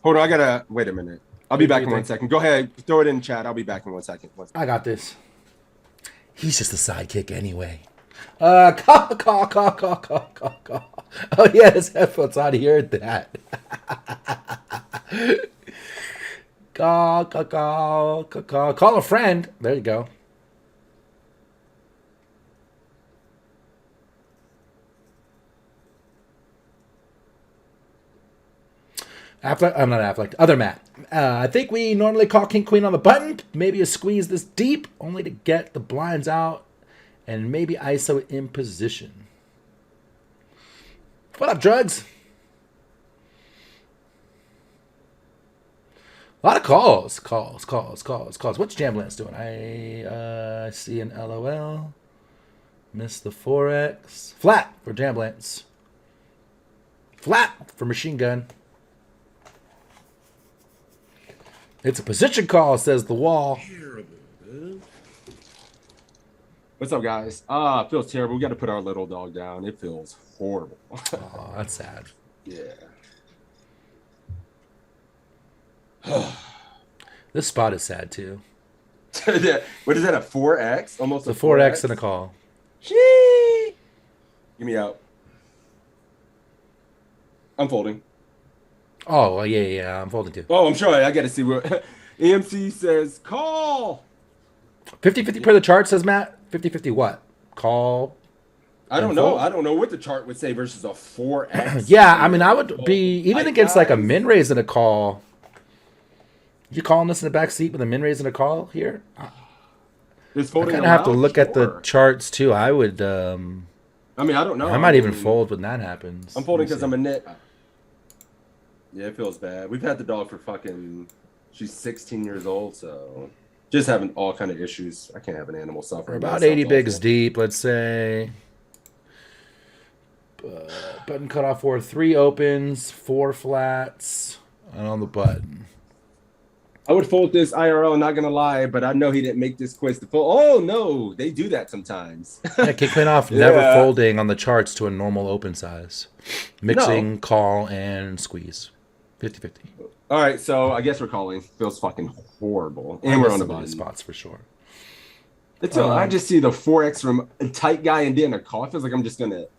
on, I gotta wait a minute. I'll be back in 1 second. Go ahead, throw it in chat. I'll be back in 1 second. I got this. He's just a sidekick anyway. Call. Oh yeah, his headphones on. He heard that. Call a friend. There you go. Affleck, I'm not Affleck. Other Matt. I think we normally call King Queen on the button. Maybe a squeeze this deep, only to get the blinds out, and maybe ISO in position. What up, drugs? A lot of calls. What's Jamblance doing? I see an LOL. Missed the 4X. Flat for Jamblance. Flat for Machine Gun. It's a position call, says the wall. What's up, guys? It feels terrible. We got to put our little dog down. It feels horrible. Oh, that's sad. Yeah. This spot is sad too. What is that? A 4X? Almost The a 4X and a call. Gee. Give me out. I'm folding. Oh, well, yeah. I'm folding too. Oh, I'm sure. I got to see what EMC says. Call. 50-50 per the chart, says Matt. 50-50 what? Call. I don't know. I don't know what the chart would say versus a 4X. Yeah, I mean, I would be even against like a min raise and a call. You calling this in the back seat with a min raise and a call here? I kind of have to look at the charts too. I would. I mean, I don't know. I might even fold when that happens. I'm folding because I'm a nit. Yeah, it feels bad. We've had the dog for she's 16 years old, so just having all kind of issues. I can't have an animal suffer. We're about 80 bigs deep, let's say. Button cut off for 3 opens, 4 flats, and on the button. I would fold this IRL, not gonna lie, but I know he didn't make this quiz to fold. Oh no, they do that sometimes. Yeah, King Queen off, never folding on the charts to a normal open size. Mixing, call, and squeeze. 50-50. All right, so I guess we're calling. Feels fucking horrible. And we're on the button. Spots for sure. I just see the 4X from a tight guy and then a call. It feels like I'm just going to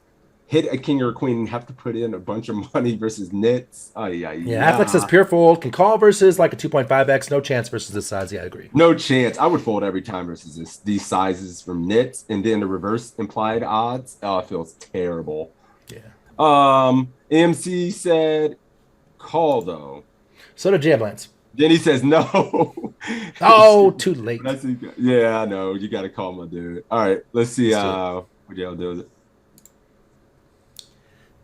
hit a king or a queen and have to put in a bunch of money versus nits. Yeah, Affleck says pure fold. Can call versus like a 2.5X. No chance versus this size. Yeah, I agree. No chance. I would fold every time versus these sizes from nits. And then the reverse implied odds. Oh, it feels terrible. Yeah. MC said call, though. So did Jamblance. Then he says no. Oh, too late. Yeah, I know. You got to call my dude. All right, let's see what y'all do with it.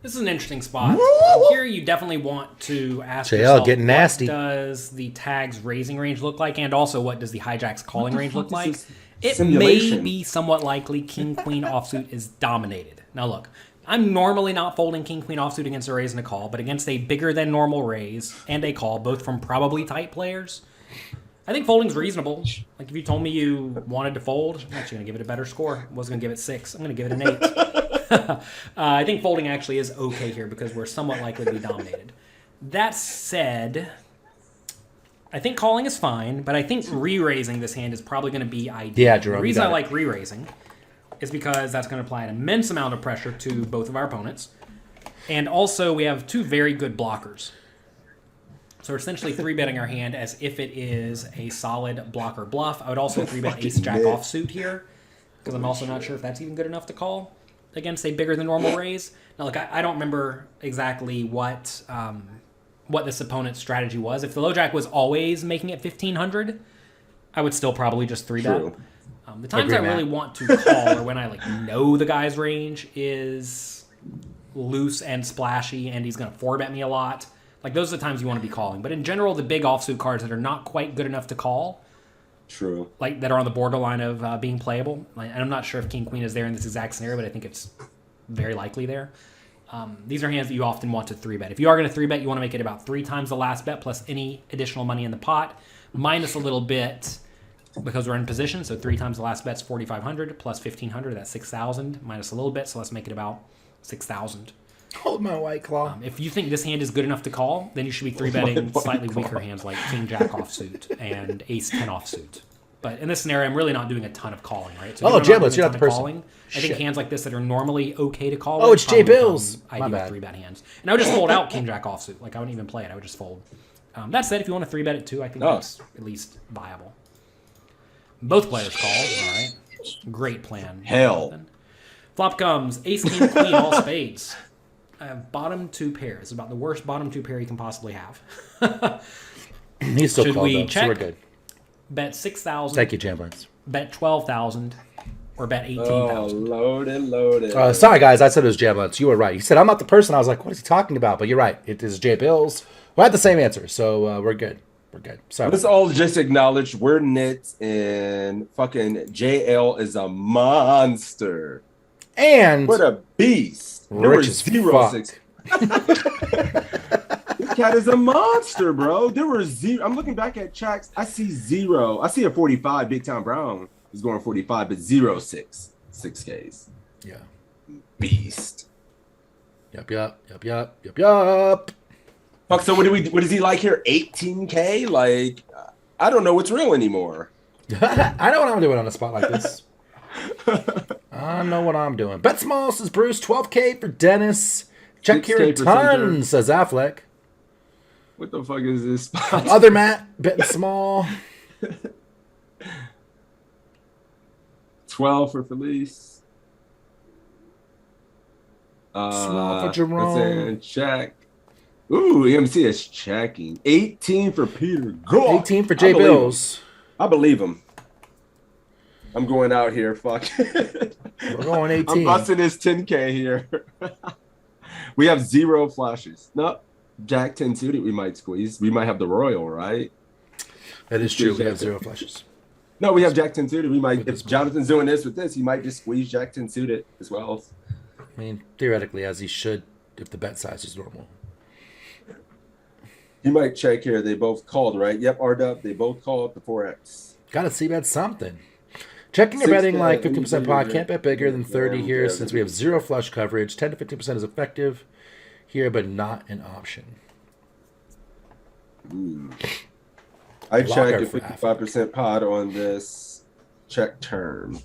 This is an interesting spot. Here you definitely want to ask JL yourself, getting nasty. What does the tag's raising range look like? And also, what does the hijack's calling range look like? It may be somewhat likely King-Queen offsuit is dominated. Now look, I'm normally not folding King-Queen offsuit against a raise and a call, but against a bigger than normal raise and a call, both from probably tight players, I think folding's reasonable. Like if you told me you wanted to fold, I'm actually going to give it a better score. I wasn't going to give it 6. I'm going to give it an 8. I think folding actually is okay here because we're somewhat likely to be dominated. That said, I think calling is fine, but I think re-raising this hand is probably going to be ideal. Yeah, Jerome, the reason I like re-raising, is because that's going to apply an immense amount of pressure to both of our opponents. And also, we have two very good blockers. So we're essentially 3-betting our hand as if it is a solid blocker bluff. I would also 3-bet ace-jack offsuit here, because I'm also not sure if that's even good enough to call against a bigger than normal raise. Now, look, I don't remember exactly what this opponent's strategy was. If the low jack was always making it 1,500, I would still probably just 3-bet. The times I really want to call are when I know the guy's range is loose and splashy, and he's going to 4-bet me a lot. Those are the times you want to be calling. But in general, the big offsuit cards that are not quite good enough to call, true, that are on the borderline of being playable. And I'm not sure if King Queen is there in this exact scenario, but I think it's very likely there. These are hands that you often want to 3-bet. If you are going to 3-bet, you want to make it about 3 times the last bet plus any additional money in the pot, minus a little bit because we're in position. So 3 times the last bet's 4,500 plus 1,500, that's 6,000 minus a little bit. So let's make it about 6,000. Hold my White Claw. If you think this hand is good enough to call, then you should be 3-betting slightly weaker hands like King Jack offsuit and Ace 10 offsuit. But in this scenario, I'm really not doing a ton of calling, right? So Giblets, you're not the person. Calling, I think hands like this that are normally okay to call. Oh, it's Jay Bills. Ideal 3-bet hands. And I would just fold out King Jack offsuit. I wouldn't even play it. I would just fold. That said, if you want to 3-bet it too, I think that's at least viable. Both players call. All right. Great plan. Hell. Flop comes Ace, King, Queen, all spades. I have bottom 2 pairs. It's about the worst bottom 2 pair you can possibly have. He's still Should called, we though, check? so we're good. Bet 6,000. Thank you, Chamberlains. Bet 12,000. Or bet 18,000. Oh, loaded. Sorry, guys. I said it was Jamblets. You were right. He said, I'm not the person. I was like, what is he talking about? But you're right. It is Jay Bills. We had the same answer, so we're good. We're good. Sorry. Let's all just acknowledge we're nits and fucking JL is a monster. And what a beast. There rich were as 0 fuck. 6. This cat is a monster, bro. There were 0. I'm looking back at checks. I see 0. I see a 45. Big Town Brown is going 45, but 0 6. 6Ks. Yeah. Beast. Yup. Fuck. So what is he like here? 18K? I don't know what's real anymore. I know what I'm doing on a spot like this. I know what I'm doing. Bet small, says Bruce. 12K for Dennis. Check here a ton, says Affleck. What the fuck is this spot? Other Matt, betting small. 12 for Felice. Small for Jerome. Check. Ooh, EMC is checking. 18 for Peter. Go. 18 for Jay Bills. I believe him. I'm going out here. Fuck. We're going 18. I'm busting this 10K here. We have 0 flashes. No, Jack 10 suited. We might squeeze. We might have the Royal, right? That is true. We have 0 flashes. No, we have Jack 10 suited. We might. If Jonathan's doing this with this, he might just squeeze Jack 10 suited as well. I mean, theoretically, as he should, if the bet size is normal. He might check here. They both called, right? Yep, RW. They both called the 4X. Got to see bet something. Checking or betting like 50% pot. Can't bet bigger than 30 here since we have 0 flush coverage. 10 to 15% is effective here, but not an option. I check a 55% pot on this check turn.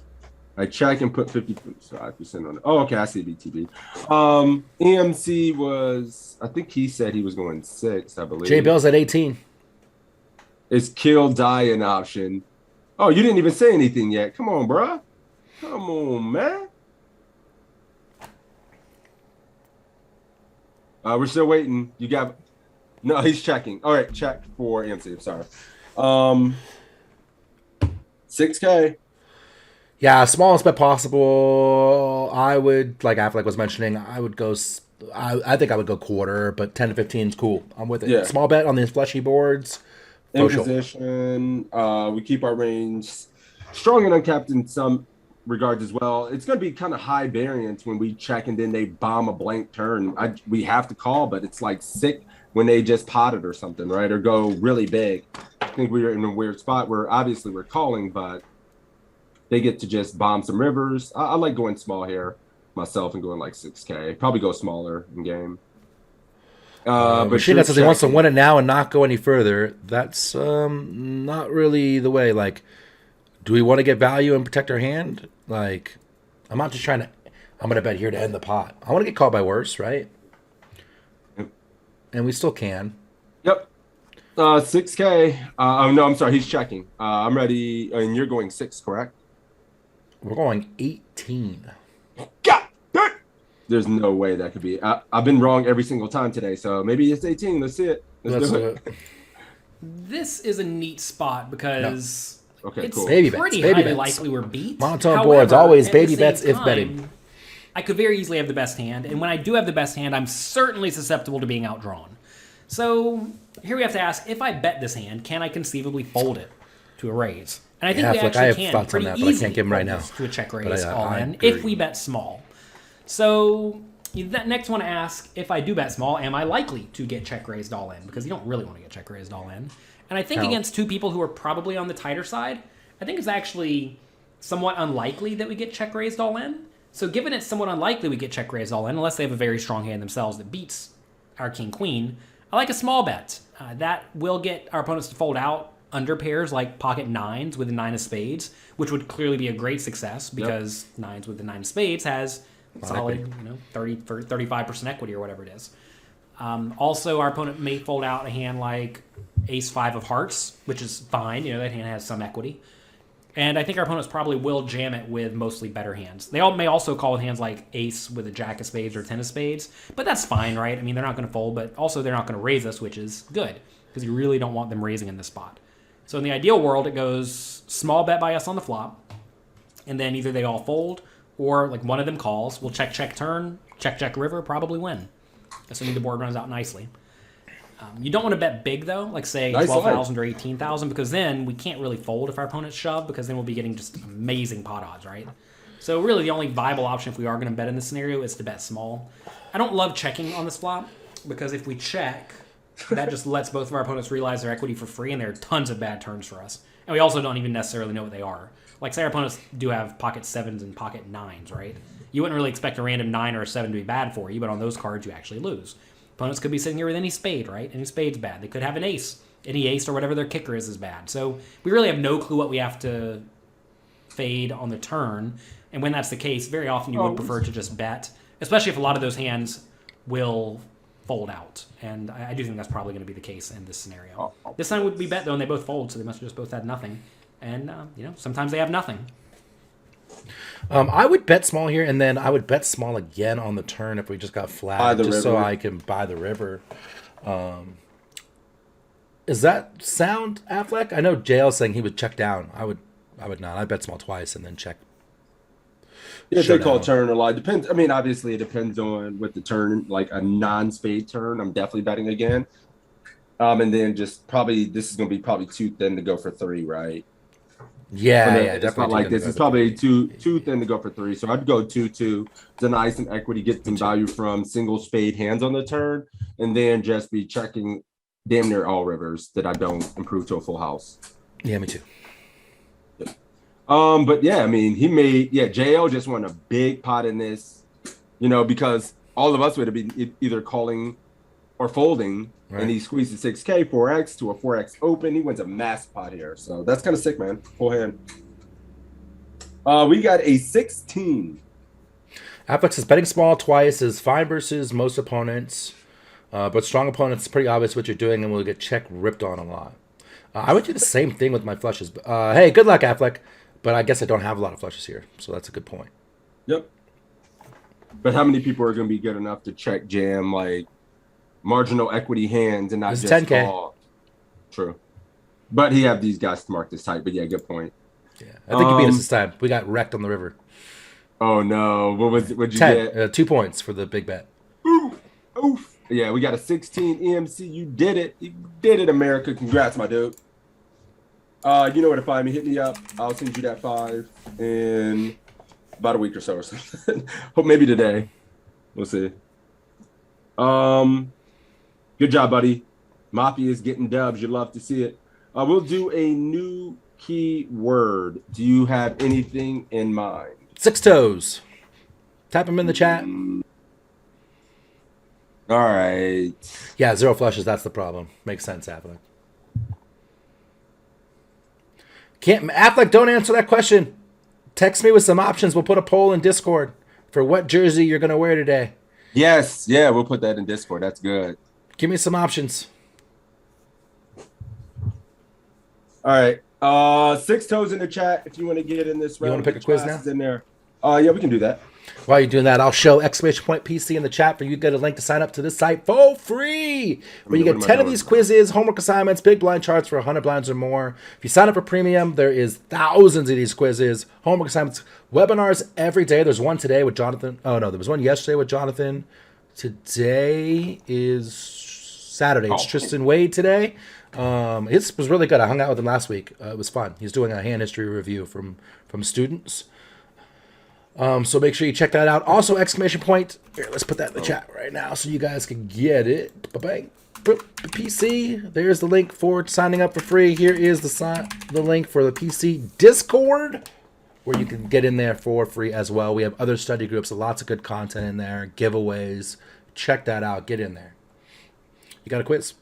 I check and put 55% on it. Oh, okay. I see BTB. EMC was, I think he said he was going 6, I believe. Jay Bill's at 18. Is kill, die an option? Oh, you didn't even say anything yet. Come on, bruh. Come on, man. We're still waiting. You got... No, he's checking. All right, check for EMC. Sorry. 6K. Yeah, smallest bet possible. I would, like Affleck was mentioning, I would go... I think I would go quarter, but 10 to 15 is cool. I'm with it. Yeah. Small bet on these fleshy boards. In position, we keep our range strong and uncapped in some regards as well. It's going to be kind of high variance when we check and then they bomb a blank turn. We have to call, but it's like sick when they just pot it or something, right? Or go really big. I think we were in a weird spot where obviously we're calling, but they get to just bomb some rivers. I like going small here myself and going like 6K. Probably go smaller in game. But Machine says he wants to win it now and not go any further. That's not really the way. Like, do we want to get value and protect our hand? Like, I'm not just trying to. I'm gonna bet here to end the pot. I want to get called by worse, right? Yep. And we still can. Yep. 6K. Oh no, I'm sorry. He's checking. I'm ready, and you're going 6, correct? We're going 18. God, there's no way that could be. I've been wrong every single time today, so maybe it's 18. Let's see it. Let's do it. This is a neat spot because Okay, it's cool. Baby pretty bets, baby highly bets. likely we're beat. Monotone boards, always at the baby same bets if time, betting. I could very easily have the best hand, and when I do have the best hand, I'm certainly susceptible to being outdrawn. So here we have to ask, if I bet this hand, can I conceivably fold it to a raise? And I think we Affleck, I actually have can thoughts on pretty that, but I easily can't give 'em right fold now. this to a check But raise I all in agree. if we bet small. So you next want to ask, if I do bet small, am I likely to get check raised all in? Because you don't really want to get check raised all in. And I think No. against two people who are probably on the tighter side, I think it's actually somewhat unlikely that we get check raised all in. So given it's somewhat unlikely we get check raised all in, unless they have a very strong hand themselves that beats our king queen, I like a small bet. That will get our opponents to fold out under pairs like pocket nines with the 9 of spades, which would clearly be a great success because nines with the 9 of spades has solid, 35% equity or whatever it is. Also, our opponent may fold out a hand like ace-5 of hearts, which is fine. That hand has some equity. And I think our opponents probably will jam it with mostly better hands. They may also call with hands like ace with a jack of spades or 10 of spades, but that's fine, right? I mean, they're not going to fold, but also they're not going to raise us, which is good because you really don't want them raising in this spot. So in the ideal world, it goes small bet by us on the flop, and then either they all fold or like one of them calls. We'll check turn, check river, probably win, assuming the board runs out nicely. You don't want to bet big, though, like, say, Nice 12,000 or 18,000, because then we can't really fold if our opponents shove, because then we'll be getting just amazing pot odds, right? So really the only viable option if we are going to bet in this scenario is to bet small. I don't love checking on this flop, because if we check, that just lets both of our opponents realize their equity for free, and there are tons of bad turns for us. And we also don't even necessarily know what they are. Like, say our opponents do have pocket 7s and pocket 9s, right? You wouldn't really expect a random 9 or a 7 to be bad for you, but on those cards you actually lose. Opponents could be sitting here with any spade, right? Any spade's bad. They could have an ace. Any ace or whatever their kicker is bad. So we really have no clue what we have to fade on the turn. And when that's the case, very often you would prefer to just bet, especially if a lot of those hands will fold out. And I do think that's probably going to be the case in this scenario. This time would be bet, though, and they both fold, so they must have just both had nothing. And, sometimes they have nothing. I would bet small here, and then I would bet small again on the turn if we just got flat, just so I can buy the river. Is that sound, Affleck? I know JL saying he would check down. I would not. I'd bet small twice and then check. Yeah, they call turn a lot. Depends. I mean, obviously, it depends on what the turn, like a non-spade turn. I'm definitely betting again. And then just probably this is going to be probably too thin to go for 3, right? Yeah, it's definitely. not like this. It's probably too thin to go for 3. So I'd go 2-2, deny some equity, get some value from single spade hands on the turn, and then just be checking damn near all rivers that I don't improve to a full house. Yeah, me too. But yeah, I mean, JL just won a big pot in this, because all of us would have been either calling or folding. Right. And he squeezed a 6K, 4X to a 4X open. He wins a mass pot here. So that's kind of sick, man. Full hand. We got a 16. Affleck says betting small twice is fine versus most opponents. But strong opponents, it's pretty obvious what you're doing, and we'll get check ripped on a lot. I would do the same thing with my flushes. Hey, good luck, Affleck. But I guess I don't have a lot of flushes here. So that's a good point. Yep. But how many people are going to be good enough to check jam, like, marginal equity hands and not just 10K. Call. True. But he have these guys to mark this tight. But yeah, good point. Yeah, I think you beat us this time. We got wrecked on the river. Oh no! What'd you 10, get? 2 points for the big bet. Oof. Yeah, we got a 16 EMC. You did it. You did it, America. Congrats, my dude. You know where to find me. Hit me up. I'll send you that 5 in about a week or so or something. Hope maybe today. We'll see. Good job, buddy. Mafia is getting dubs. You love to see it. We'll do a new keyword. Do you have anything in mind? 6 toes. Tap them in the chat. All right. Yeah, 0 flushes. That's the problem. Makes sense, Affleck. Affleck, don't answer that question. Text me with some options. We'll put a poll in Discord for what jersey you're going to wear today. Yes. Yeah, we'll put that in Discord. That's good. Give me some options. All right. 6 toes in the chat if you want to get in this round. You want to pick a quiz now? In there. Yeah, we can do that. While you're doing that, I'll show exclamation point PC in the chat for you to get a link to sign up to this site for free. Where you get 10 of these quizzes, homework assignments, big blind charts for 100 blinds or more. If you sign up for premium, there is thousands of these quizzes, homework assignments, webinars every day. There's one today with Jonathan. Oh, no, there was one yesterday with Jonathan. Today is Saturday. It's Tristan Wade today. It was really good. I hung out with him last week. It was fun. He's doing a hand history review from students. So make sure you check that out. Also, exclamation point. Here, let's put that in the chat right now so you guys can get it. Bang. PC. There's the link for signing up for free. Here is the link for the PC Discord, where you can get in there for free as well. We have other study groups, lots of good content in there, giveaways. Check that out. Get in there. You got a quiz?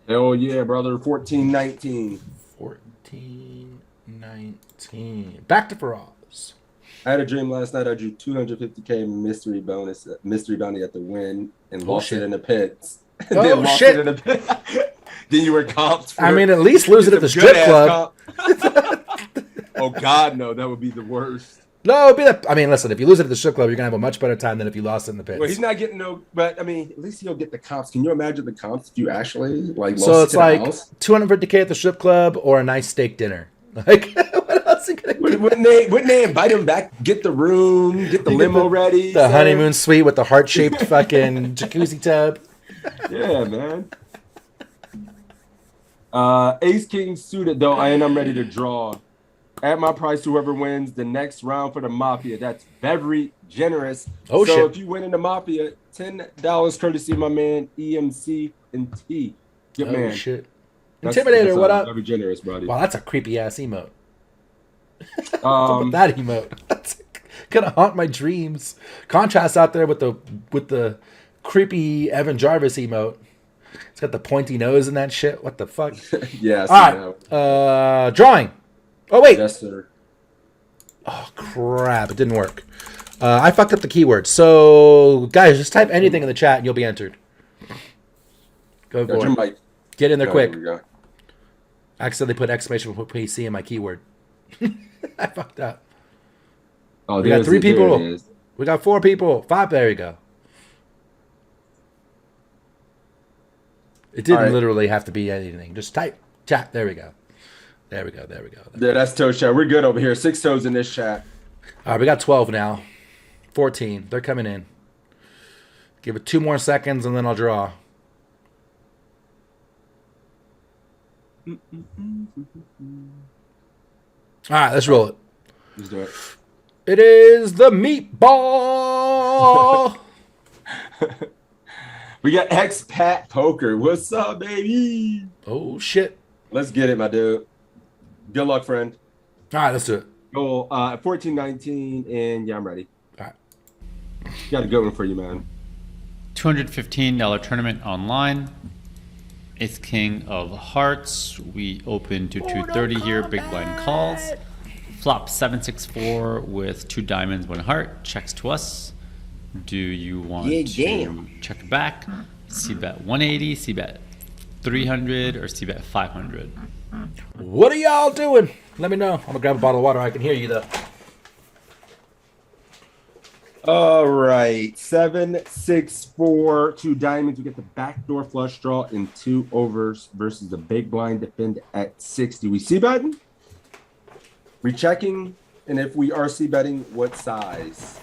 Hell yeah, brother. 14-19. 14-19. Back to Faraz. I had a dream last night. I drew 250K mystery bounty at the win and lost it in the pits. Oh, shit. It in the pit. Then you were comped for, I mean, at least lose it at the strip club. Oh, God, no. That would be the worst. No, it'd be I mean, listen, if you lose it at the strip club, you're going to have a much better time than if you lost it in the pits. Well, he's not getting no, but I mean, at least he'll get the comps. Can you imagine the comps if you actually lost so it's to like the house? 250K at the strip club or a nice steak dinner. Like, what else are you going to do? Wouldn't they invite him back, get the room, get the limo ready? The honeymoon suite with the heart-shaped fucking jacuzzi tub. Yeah, man. Ace King suited, though, and I'm ready to draw. At my price, whoever wins the next round for the Mafia. That's very generous. Oh, so shit. If you win in the Mafia, $10 courtesy of my man, EMC and T. Good man. Shit. Intimidator, what up? Very generous, buddy. Wow, that's a creepy-ass emote. That emote. That's gonna haunt my dreams. Contrast out there with the creepy Evan Jarvis emote. It's got the pointy nose and that shit. What the fuck? Yeah. All right. Drawing. Oh wait. Yes, sir. Oh crap! It didn't work. I fucked up the keyword. So guys, just type anything in the chat and you'll be entered. Go for it. Get in there quick. I accidentally put exclamation point PC in my keyword. I fucked up. Oh, we got 3 people. We got 4 people. 5. There you go. It didn't literally have to be anything. Just type chat. There we go. There we go. Yeah, that's toe chat. We're good over here. 6 toes in this chat. All right, we got 12 now. 14. They're coming in. Give it 2 more seconds and then I'll draw. All right, let's roll it. Let's do it. It is the meatball. We got expat poker. What's up, baby? Oh shit. Let's get it, my dude. Good luck, friend. All right, let's do it. Goal 14-19, and yeah, I'm ready. All right. Got a good one for you, man. $215 tournament online. Ace King of Hearts. We open to 230 here. Big blind calls. Flop 764 with 2 diamonds, 1 heart. Checks to us. Do you want to check back? C-bet 180, C-bet 300, or C-bet 500? What are y'all doing? Let me know. I'm gonna grab a bottle of water. I can hear you though. All right, 764, 2 diamonds. We get the backdoor flush draw in 2 overs versus the big blind defend at 60. We see betting, rechecking, and if we are C betting, what size?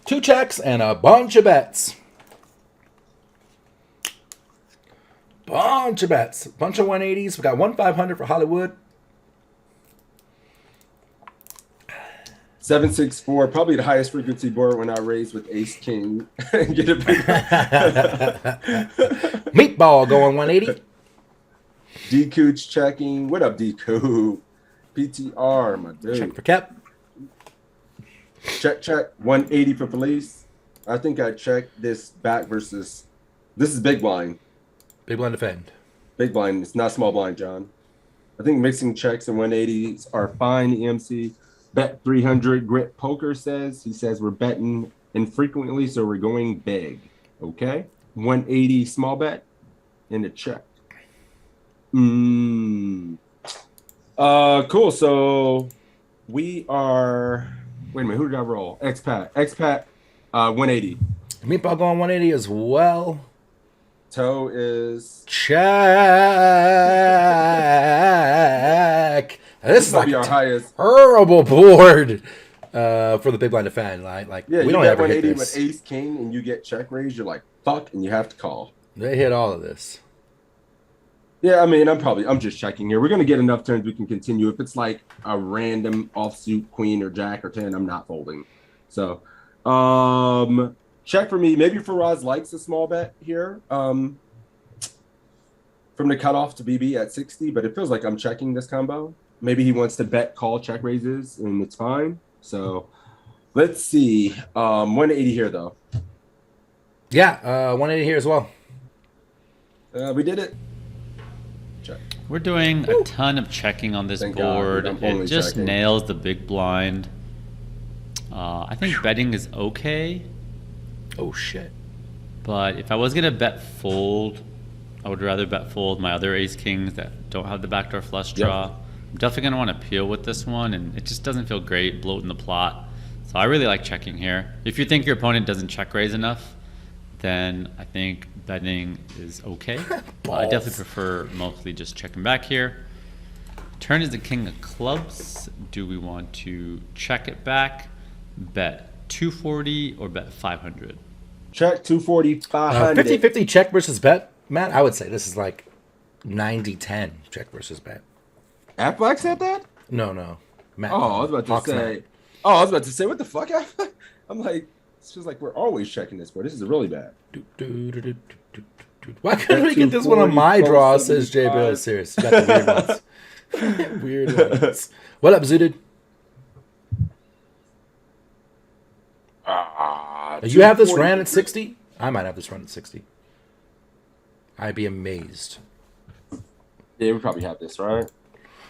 Two checks and a bunch of bets. Bunch of bets. Bunch of 180s. We got 1,500 for Hollywood. 764, probably the highest frequency board when I raised with Ace King. Get a big Meatball going 180. D Cooch checking. What up, D Cooch? PTR, my dude. Check for Kep. Check. 180 for police. I think I checked this back versus. This is big blind. Big blind defend. Big blind. It's not small blind, John. I think mixing checks and 180s are fine. EMC bet 300. Grit Poker says we're betting infrequently, so we're going big. Okay, 180 small bet and a check. Cool. So we are. Wait a minute. Who did I roll? Expat. 180. Meatball going 180 as well. Toe is check. This is like our highest horrible board for the big blind to defend. Like yeah, we don't ever hit this. With ace king and you get check raised, you're like fuck, and you have to call. They hit all of this. Yeah, I mean, I'm just checking here. We're gonna get enough turns we can continue. If it's like a random offsuit queen or jack or 10, I'm not folding. So, check for me. Maybe Faraz likes a small bet here. From the cutoff to BB at 60, but it feels like I'm checking this combo. Maybe he wants to bet call check raises, and it's fine. So, let's see. 180 here though. Yeah, 180 here as well. We did it. Check. We're doing a ton of checking on this board. It just checking. Nails the big blind. I think betting is okay. Oh shit! But if I was gonna bet fold, I would rather bet fold my other ace kings that don't have the backdoor flush draw. Yep. I'm definitely gonna want to peel with this one, and it just doesn't feel great bloating the plot. So I really like checking here. If you think your opponent doesn't check raise enough, then I think betting is okay. I definitely prefer mostly just checking back here. Turn is the king of clubs. Do we want to check it back, bet 240, or bet 500? Check 240, 500. 50-50 check versus bet, Matt. I would say this is like 90-10 check versus bet. Affleck said that? No, Matt. Oh, I was about to say. Matt. Oh, I was about to say, what the fuck? I'm like, it's just like we're always checking this board. This is really bad. Why couldn't we get this one on my draw? Says J Bill. Serious. You got the weird ones. Weird ones. What up, Zooted? You have this ran at 60? I might have this run at 60. I'd be amazed. Yeah, we probably have this, right?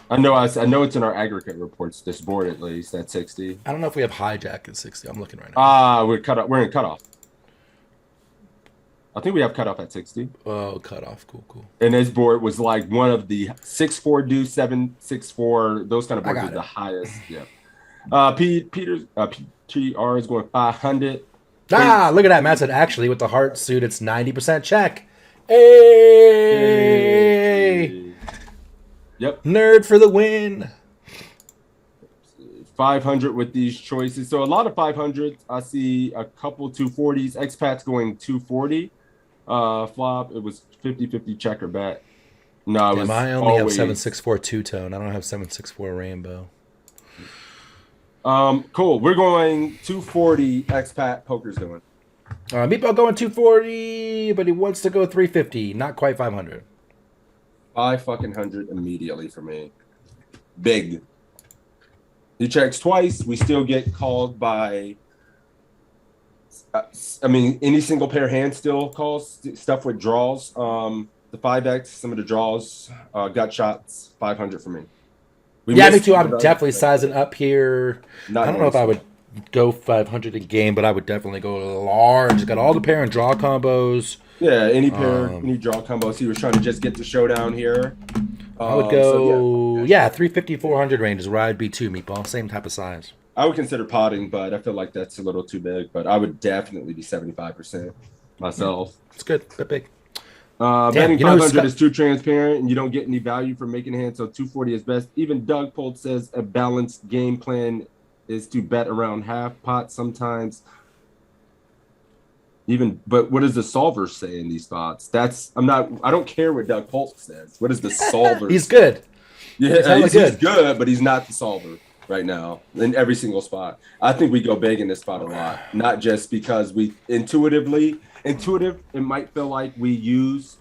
I know it's in our aggregate reports, this board at least, at 60. I don't know if we have hijack at 60. I'm looking right now. We're in cutoff. I think we have cutoff at 60. Oh, cutoff. Cool. And this board was like one of the 6-4 deuce 7-6-4. Those kind of boards are the highest. Yeah. PTR is going 500. Look at that. Matt said actually with the heart suit, it's 90% check. Hey! Yep. Nerd for the win. 500 with these choices. So a lot of 500s. I see a couple 240s. Expats going 240. Flop, it was 50-50 check or bet. No, it was I only always... have 764 two-tone. I don't have 764 rainbow. Cool. We're going 240 expat. Poker's doing. Meatball going 240, but he wants to go 350. Not quite 500. 500 immediately for me. Big. He checks twice. We still get called by. Any single pair hand still calls stuff with draws. The 5x, some of the draws, gut shots, 500 for me. Me too. I'm definitely sizing up here. I don't know if I would go 500 a game, but I would definitely go large. Got all the pair and draw combos. Yeah, any pair, any draw combos. He was trying to just get the showdown here. I would go, 350, 400 range is where I'd be too, Meatball. Same type of size. I would consider potting, but I feel like that's a little too big. But I would definitely be 75% myself. It's good, but big. Betting 500 is too transparent, and you don't get any value from making a hand, so 240 is best. Even Doug Polt says a balanced game plan is to bet around half pot sometimes. But what does the solver say in these spots? I don't care what Doug Polt says. What is the solver? He's good. Yeah, he's good, but he's not the solver right now in every single spot. I think we go big in this spot a lot, not just because we intuitive, it might feel like we use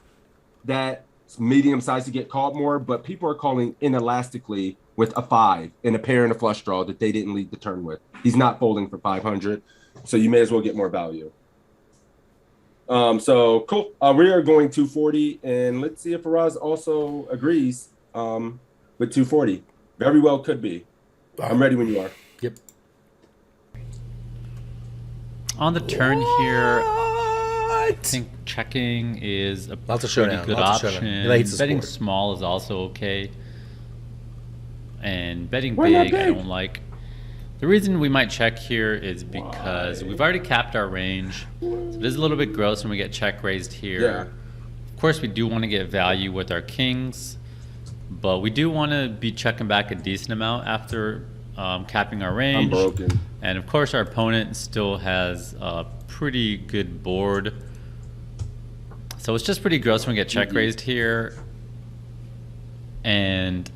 that medium size to get called more, but people are calling inelastically with a 5 and a pair and a flush draw that they didn't lead the turn with. He's not folding for 500, so you may as well get more value. So cool. We are going 240, and let's see if Faraz also agrees with 240. Very well could be. I'm ready when you are. Yep. On the turn here, I think checking is a Lots of pretty showdown. good Lots of option. showdown. He likes the Betting sport. small is also okay. And betting Why not big, I big? don't like. The reason we might check here is because we've already capped our range. So it is a little bit gross when we get check raised here. Yeah. Of course, we do want to get value with our kings, but we do want to be checking back a decent amount after capping our range. I'm broken. And of course, our opponent still has a pretty good board. So it's just pretty gross when we get check raised here. And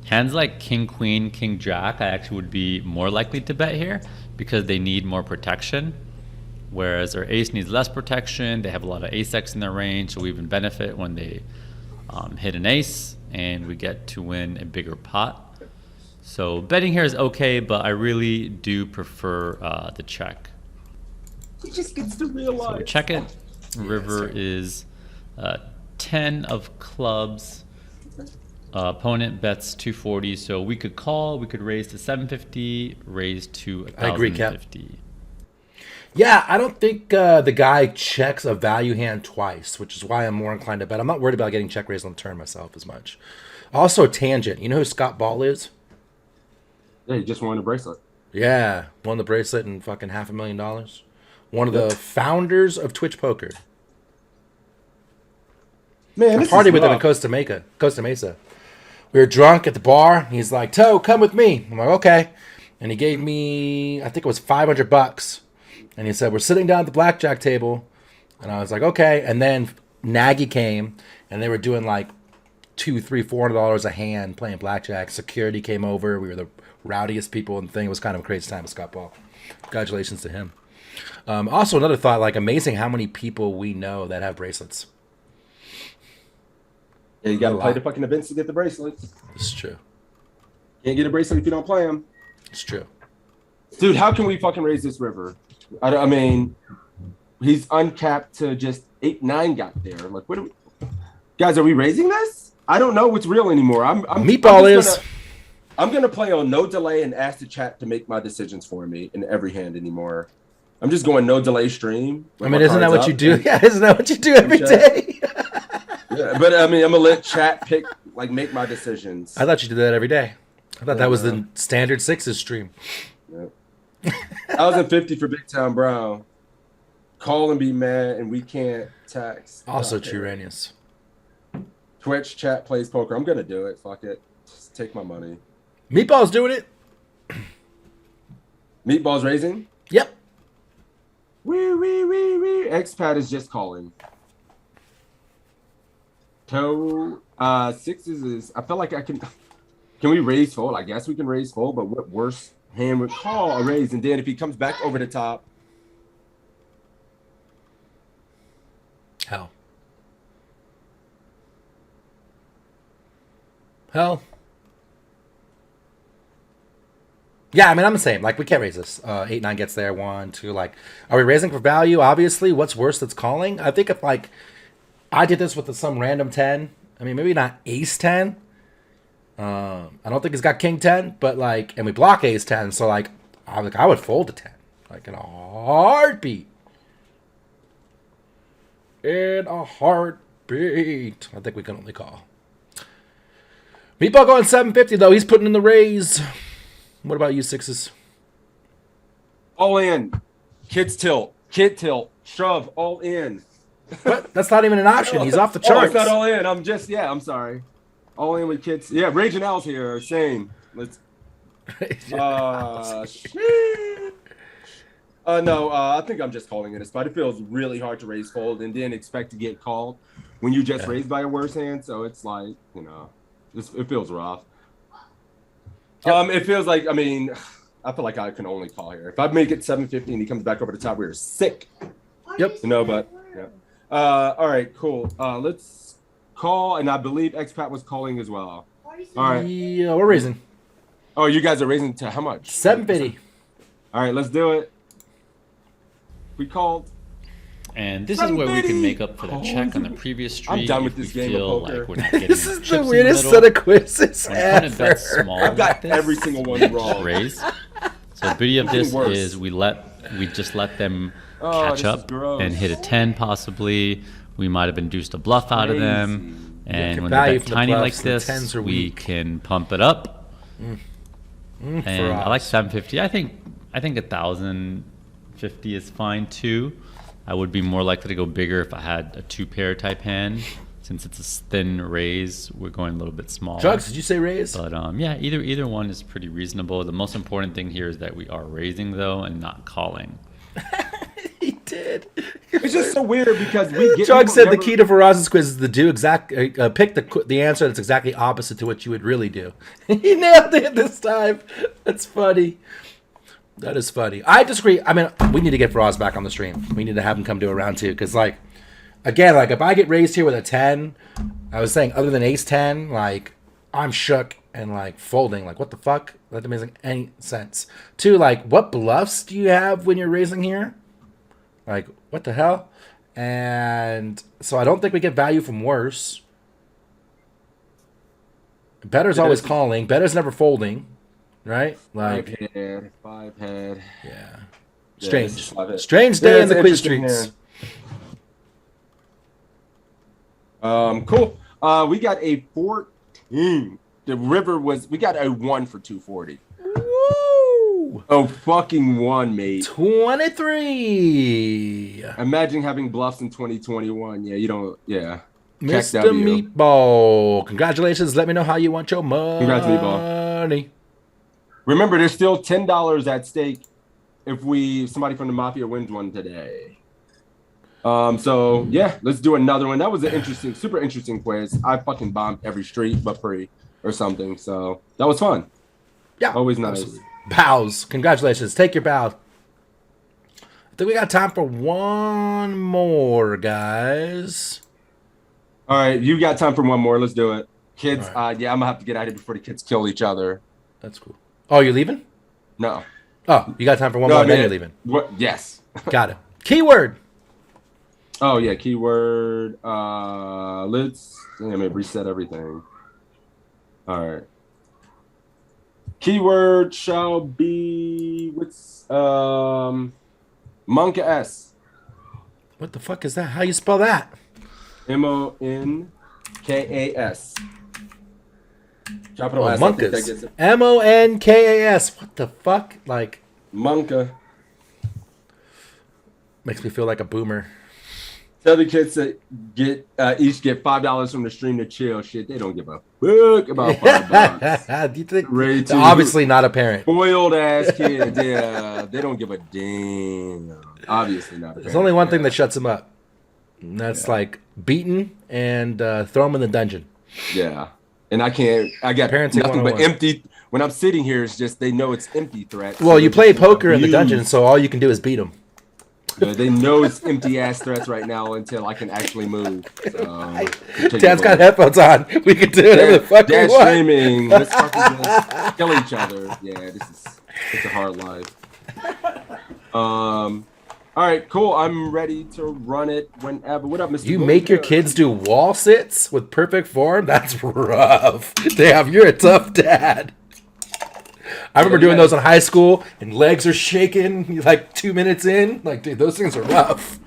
hands like king, queen, king, jack, I actually would be more likely to bet here because they need more protection. Whereas our ace needs less protection. They have a lot of ace-x in their range, so we even benefit when they hit an ace and we get to win a bigger pot. So betting here is okay, but I really do prefer the check. He just gets to realize. So we check it. River is 10 of clubs. Opponent bets 240, so we could call, we could raise to 750, raise to I agree, Cap. 1,050. Yeah, I don't think the guy checks a value hand twice, which is why I'm more inclined to bet. I'm not worried about getting check raised on the turn myself as much. Also, tangent. You know who Scott Ball is? Yeah, he just won a bracelet. Yeah, won the bracelet and fucking $500,000. One of the founders of Twitch Poker. Man, I this partied is with him in rough. Costa Mesa. We were drunk at the bar. He's like, "Toe, come with me." I'm like, "Okay." And he gave me, I think it was $500. And he said, "We're sitting down at the blackjack table." And I was like, "Okay." And then Nagy came, and they were doing like $200, $300, $400 a hand playing blackjack. Security came over. We were the rowdiest people in the thing. It was kind of a crazy time with Scott Ball. Congratulations to him. Also, another thought, like amazing how many people we know that have bracelets. Yeah, you gotta A play lot. the fucking events to get the bracelets. It's true. Can't get a bracelet if you don't play them. It's true. Dude, how can we fucking raise this river? I mean, he's uncapped to just 8-9 got there. Like, what are we... Guys, are we raising this? I don't know what's real anymore. Meatball is. I'm gonna play on no delay and ask the chat to make my decisions for me in every hand anymore. I'm just going no delay stream. I mean, isn't that what you do? Yeah, isn't that what you do every day? Yeah, but I mean, I'm gonna let chat pick, like, make my decisions. I thought you did that every day. I thought that was the standard sixes stream. Yep. 1,050 for Big Town Brown. Call and be mad, and we can't tax. Also, Okay. Truranius. Twitch chat plays poker. I'm gonna do it. Fuck it. Just take my money. Meatball's doing it. Meatballs raising. Yep. Wee. Expat is just calling. Toe sixes is. I feel like I can. Can we raise fold? I guess we can raise fold, but what worse hand would call a raise? And then if he comes back over the top, Hell. Yeah, I mean, I'm the same. Like, we can't raise this. 8-9 gets there. 1, 2. Like, are we raising for value? Obviously. What's worse that's calling? I think if, like, I did this with some random 10. I mean, maybe not ace 10. I don't think he's got king 10, but, like, and we block ace 10. So, like, I would fold a 10. Like, in a heartbeat. In a heartbeat. I think we can only call. Meatball going 750, though. He's putting in the raise. What about you, sixes? all in. Kids tilt. Kid tilt. Shove. All in. But that's not even an option. He's off the Oh, charts. it's not all in. I'm sorry. All in with kids. Yeah, Rage and Al's here. Same. Let's. No, I think I'm just calling it a spot. It feels really hard to raise fold and then expect to get called when you just raised by a worse hand. So it's like, it feels rough. Yep. It feels like, I feel like I can only call here. If I make it 750 and he comes back over the top, we're sick. Yep. But yeah. All right, cool. Let's call, and I believe Expat was calling as well. All right. Yeah, we're raising. Oh, you guys are raising to how much? 750. All right, let's do it. We called. And this is where we can make up for the check on the previous street. I'm done with if this we game feel of poker. like we're not getting This is chips the in weirdest middle. set of quizzes When an opponent bets ever. small I've got like this, every single one wrong. raise. So the beauty of this worse. is we just let them Oh, catch this is up gross. and hit a 10 possibly. We might have induced a bluff out of them. And get when they value bet from the tiny like bluffs, the this, 10s are we weak. can pump it up. And I like us. 750. I think 1,050 is fine too. I would be more likely to go bigger if I had a 2-pair type hand. Since it's a thin raise, we're going a little bit smaller. Drugs, did you say raise? But yeah, either one is pretty reasonable. The most important thing here is that we are raising though and not calling. He did. It's just so weird because we get. Chug people said the never- key to Faraz's quiz is to do pick the answer that's exactly opposite to what you would really do. He nailed it this time. That's funny. That is funny. I disagree. I mean, we need to get Faraz back on the stream. We need to have him come do a round 2 because, like, again, like if I get raised here with a 10, I was saying other than ace 10, like I'm shook and like folding. Like what the fuck? That doesn't make any sense. 2, like what bluffs do you have when you're raising here? Like what the hell? And so I don't think we get value from worse. Better's always calling. Better's never folding, right? Like Five head. yeah. Yeah, Strange. this is 5-head. Strange day Yeah, in the it's quiz interesting streets. hand. Cool. We got a 14. We got a 1 for 240. Woo! Oh, fucking 1, mate. 23. Imagine having bluffs in 2021. Yeah, you don't. Yeah. Check Mr. W. Meatball. Congratulations. Let me know how you want your money. Congrats, Meatball. Remember, there's still $10 at stake if somebody from the Mafia wins one today. So yeah, let's do another one. That was an super interesting quiz. I fucking bombed every street but free or something. So that was fun. Yeah. Always nice. Absolutely. Bows. Congratulations. Take your bow. I think we got time for one more, guys. All right, you got time for one more. Let's do it. Kids, All yeah, I'm gonna have to get out of here before the kids kill each other. That's cool. Oh, you're leaving? No. Oh, you got time for one No, more, I then mean, you're leaving. What? Yes. Got it. Keyword. Oh yeah, keyword. Let me reset everything. All right. Keyword shall be Monka S. What the fuck is that? How you spell that? Monkas. Capital Oh, S. I think that gets Monkas. it. Monkas. What the fuck? Like, Monka. makes me feel like a boomer. Tell the kids to each get $5 from the stream to chill. Shit, they don't give a fuck about $5. Do you think? Ready It's to- obviously not a parent. Spoiled ass kids. Yeah, they don't give a damn. Obviously not. There's only one thing that shuts them up. And that's like beaten and throw them in the dungeon. Yeah, and I got Parenting nothing but 101. empty. When I'm sitting here, it's just they know it's empty threats. Well, so you they play just poker in the abuse. dungeon, so all you can do is beat them. They know it's empty ass threats right now until I can actually move. So, Dad's got headphones on. We can do whatever the fuck we Dad's want. streaming. Let's fucking just kill each other. Yeah, it's a hard life. All right, cool. I'm ready to run it whenever. What up, Mr. You Boone? make your kids do wall sits with perfect form? That's rough. Damn, you're a tough dad. I remember doing those in high school, and legs are shaking like 2 minutes in. Like, dude, those things are rough.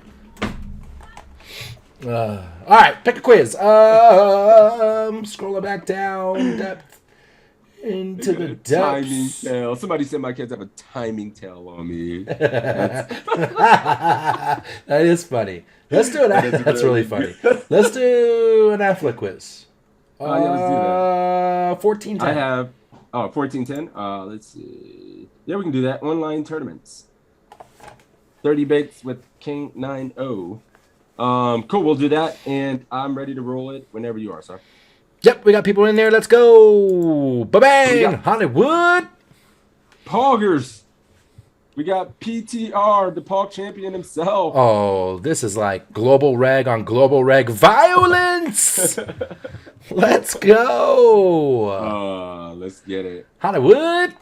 All right, pick a quiz. Scrolling back down, depth into the Timing depths. tail. Somebody said my kids have a timing tail on me. That is funny. Let's do it. That's That's really funny. Let's do an AFLA quiz. Yeah, let's do that. 14 I have 1410. Let's see. Yeah, we can do that. Online tournaments. 30 bigs with King 9-0. Cool, we'll do that, and I'm ready to roll it whenever you are, sir. Yep, we got people in there. Let's go. Ba-bang! got? Hollywood. Poggers. We got PTR, the Pog champion himself. Oh, this is like global reg on global reg violence. Let's go. Let's get it. Hollywood.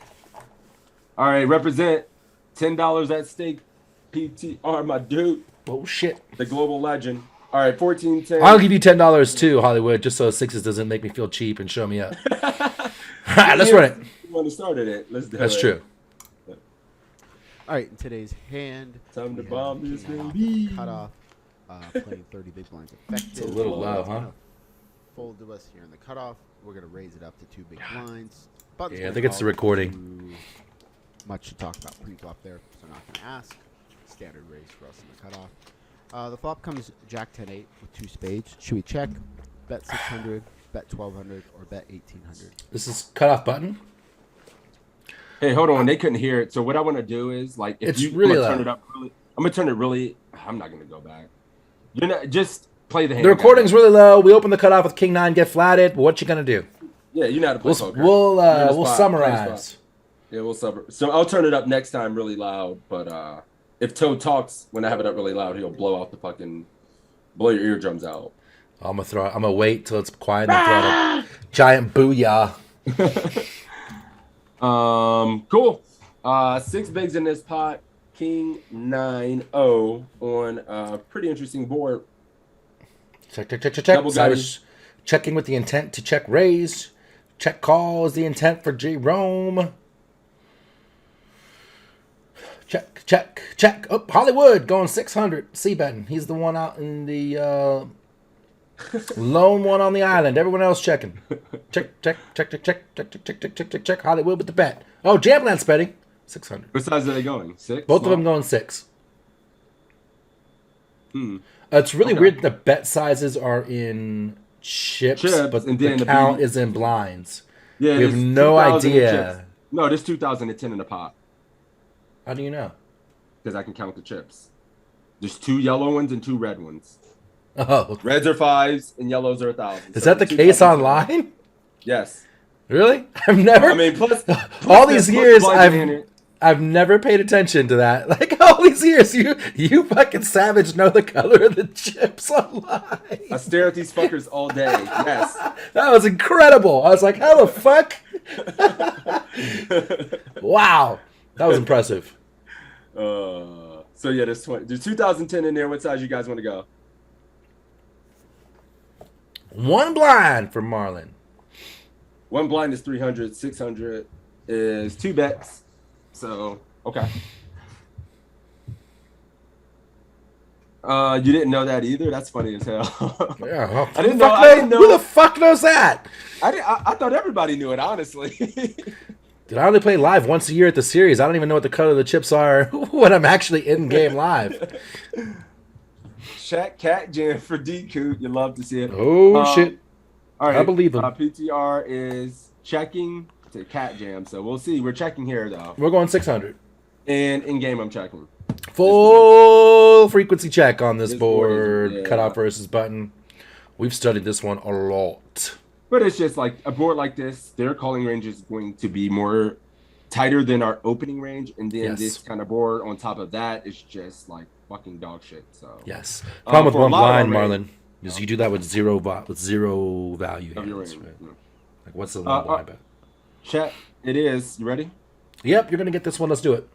All right, represent $10 at stake. PTR, my dude. Oh shit. The global legend. All right, 14-10. I'll give you $10 too, Hollywood, just so sixes doesn't make me feel cheap and show me up. All right, let's run it. You want to start it? Let's do it. That's true. All right, in today's hand, Time to we bomb have this King Nine baby. off, cut off, playing 30 big blinds effective. It's a little low, huh? Fold to us here in the cutoff. We're gonna raise it up to 2 big blinds. Button's Yeah, I gonna think it's the call recording. too Much to talk about pre-flop there, so not gonna ask. Standard raise for us in the cutoff. The flop comes Jack 10-8 with 2 spades. Should we check? Bet 600, bet 1200, or bet 1800? This is cutoff button. Hey, hold on. They couldn't hear it. So what I want to do is like, if It's you really I'm gonna loud. turn it up really. I'm gonna turn it really. I'm not gonna go back. You're not just play the hand. The recording's really low. We open the cutoff with King 9, get flatted. What you gonna do? Yeah, you know how to play poker. We'll You're in the we'll spot, summarize. Yeah, we'll summarize. So I'll turn it up next time really loud. But if Toe talks when I have it up really loud, he'll blow your eardrums out. I'm gonna wait till it's quiet and then throw out a giant booyah. Cool. 6 bigs in this pot. King 9-0 on a pretty interesting board. Check. So Double I guy. was checking with the intent to check raise. Check call is the intent for Jerome. Check. Oh, Hollywood going 600. C-betting. He's the one out in the lone one on the island. Everyone else checking. Check. Hollywood with the bet. Oh, Jamland's betting 600. What size are they going? 6? Both of them going 6. Hmm. It's really Okay. weird that the bet sizes are in chips but and then the the count BB is in blinds. Yeah, We have there's no 2,000 in idea. chips. No, there's 2,010 in the pot How do you know? because I can count the chips. There's 2 yellow ones and 2 red ones. Oh, Reds are 5s and yellows are 1,000. is So that the there's case 2,010. online? Yes. Really? I've never. I mean, plus all these years, I've I've never paid attention to that. Like all these years, you fucking savage know the color of the chips online. I stare at these fuckers all day. Yes. That was incredible. I was like, how the fuck? Wow, that was impressive. So yeah, there's 2010 in there. What size you guys want to go? 1 blind for Marlon. 1 blind is 300. 600 is 2 bets. So okay. You didn't know that either. That's funny as hell. Yeah, well, I didn't know. Who the fuck knows that? I thought everybody knew it. Honestly. Dude, I only play live once a year at the series. I don't even know what the color of the chips are when I'm actually in game live. Shaq Cat Jam for DQ. You love to see it. Oh shit! All right. I believe him. PTR is checking to Cat Jam. So we'll see. We're checking here though. We're going 600. And in game, I'm checking. Full frequency check on this This board board. is- yeah. Cutoff versus button. We've studied this one a lot. But it's just like a board like this, their calling range is going to be more tighter than our opening range. And then Yes. this kind of board on top of that is just like fucking dog shit. So Yes. Problem with for a one lot of blind, our Marlon, range- is you do that with zero value of your hands. range. Right? Yeah. Like what's the one blind bet? Chat, it is. You ready? Yep, you're gonna get this one. Let's do it.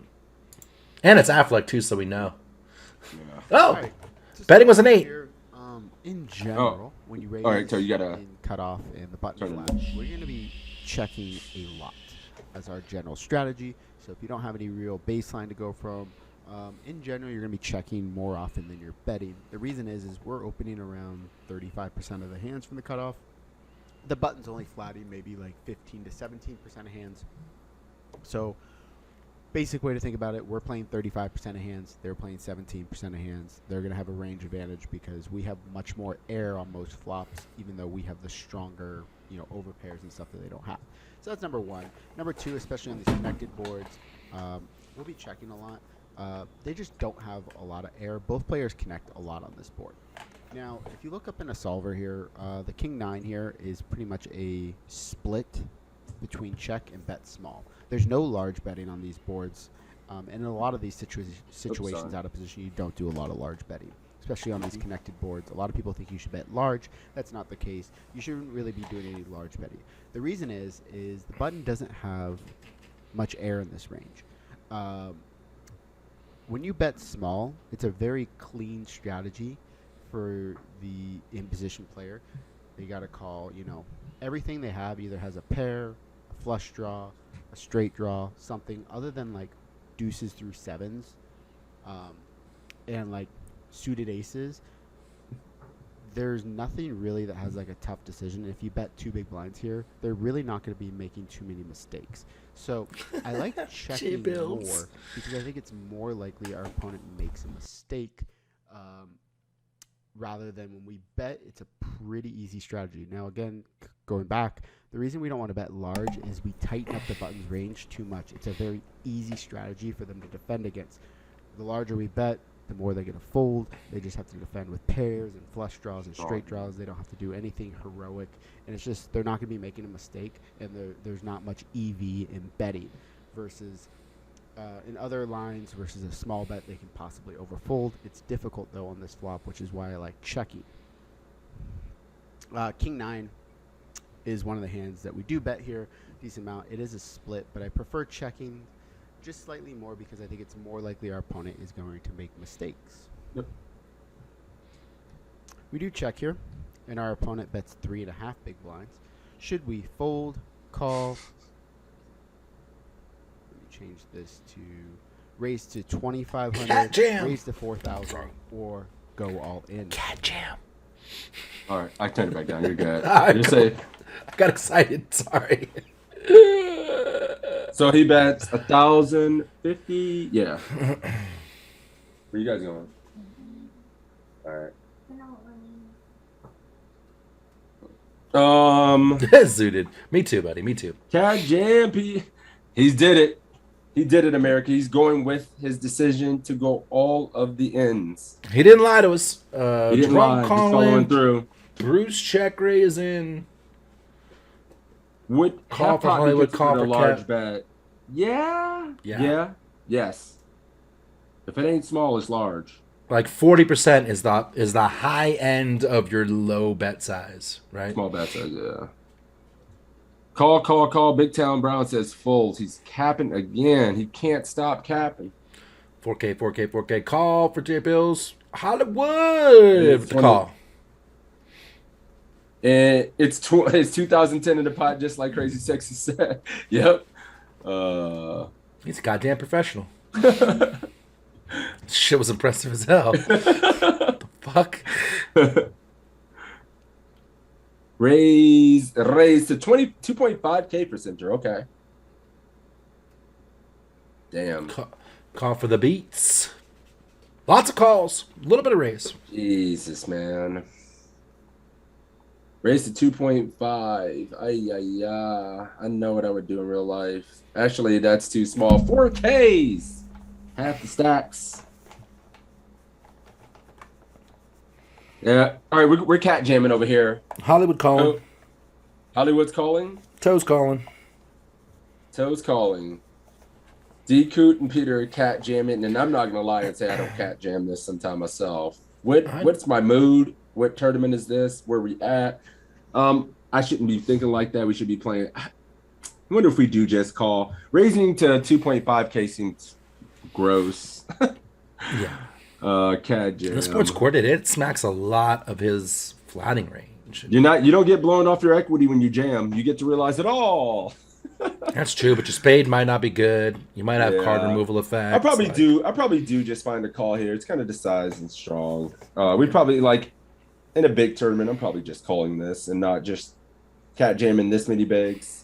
And it's Affleck too, so we know. Oh, All right, to betting was start an off 8. here, in general, when you raise All right, so you gotta in cutoff and the button turn it. flash, we're going to be checking a lot as our general strategy. So if you don't have any real baseline to go from, in general, you're going to be checking more often than you're betting. The reason is we're opening around 35% of the hands from the cutoff. The button's only flatting maybe like 15 to 17% of hands. So basic way to think about it, we're playing 35% of hands, they're playing 17% of hands. They're going to have a range advantage because we have much more air on most flops, even though we have the stronger, overpairs and stuff that they don't have. So that's number one. Number two, especially on these connected boards, we'll be checking a lot. They just don't have a lot of air. Both players connect a lot on this board. Now, if you look up in a solver here, the King 9 here is pretty much a split between check and bet small. There's no large betting on these boards, and in a lot of these situations out of position, you don't do a lot of large betting, especially on these connected boards. A lot of people think you should bet large. That's not the case. You shouldn't really be doing any large betting. The reason is the button doesn't have much air in this range. when you bet small, it's a very clean strategy for the in-position player. They got to call, everything they have either has a pair, a flush draw, a straight draw, something other than like deuces through sevens, and like suited aces. There's nothing really that has like a tough decision. If you bet 2 big blinds here, they're really not going to be making too many mistakes. So I like checking more because I think it's more likely our opponent makes a mistake rather than when we bet. It's a pretty easy strategy. Now, again, going back, the reason we don't want to bet large is we tighten up the button's range too much. It's a very easy strategy for them to defend against. The larger we bet, the more they're going to fold. They just have to defend with pairs and flush draws and straight draws. They don't have to do anything heroic. And it's just they're not going to be making a mistake, and there's not much EV in betting versus in other lines versus a small bet they can possibly overfold. It's difficult, though, on this flop, which is why I like checking. King 9 is one of the hands that we do bet here. Decent amount. It is a split, but I prefer checking just slightly more because I think it's more likely our opponent is going to make mistakes. Yep. We do check here, and our opponent bets 3.5 big blinds. Should we fold, call? Let me change this to raise to 2,500, raise to 4,000, or go all in. Cat jam. All right, I turned it back down. You're good. I You're safe. got excited. Sorry. So he bets 1,050. Yeah. Where you guys going? All right. Zooted. Me too, buddy. Me too. Cat Jam. He's did it. He did it, America. He's going with his decision to go all of the ends. He didn't lie to us. He didn't lie. He's following through. Bruce check raise in. Would Call for Hollywood, call for a large Cat. bet? Yeah. Yes. If it ain't small, it's large. Like 40% is the high end of your low bet size, right? Small bet size, yeah. Call. Big Town Brown says folds. He's capping again. He can't stop capping. 4K. Call for J Bills. Hollywood. Call. And it's 2010 in the pot, just like Crazy Sexy said. Yep. He's a goddamn professional. Shit was impressive as hell. The fuck? Raise to 22.5K for center. Okay. Damn. Call for the beats. Lots of calls. A little bit of raise. Jesus, man. Raise to 2.5. I know what I would do in real life. Actually, that's too small. 4Ks. Half the stacks. Yeah. All right, we're cat jamming over here. Hollywood calling. Hollywood's calling. Toes calling. Toes calling. D. Coot and Peter are cat jamming, and I'm not gonna lie and say I don't cat jam this sometime myself. What's my mood? What tournament is this? Where we at? I shouldn't be thinking like that. We should be playing. I wonder if we do just call. Raising to 2.5K seems gross. Yeah. Cat jam. The sports coordinator, it smacks a lot of his flatting range. You don't get blown off your equity when you jam. You get to realize it all. That's true, but your spade might not be good. You might have card removal effects. I probably do just find a call here. It's kind of decides and strong. We'd probably in a big tournament, I'm probably just calling this and not just cat jamming this many bigs.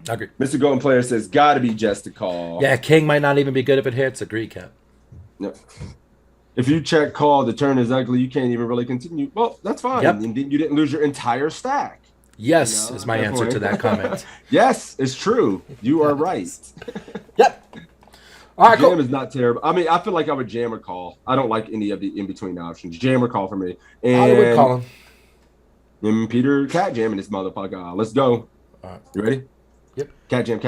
I agree. Mr. Golden Player says, gotta be just a call. Yeah, king might not even be good if it hits. Agree, Cap. Yep. If you check call, the turn is ugly, you can't even really continue. Well, that's fine. Yep. And you didn't lose your entire stack. Yes, is my answer to that comment. Yes, it's true. You are right. Yep. All right, jam is not terrible. I mean, I feel like I would jam or call. I don't like any of the in-between options. Jam or call for me. And Hollywood calling. And Peter cat jamming this motherfucker. Let's go. All right. You ready? Yep. Cat jam.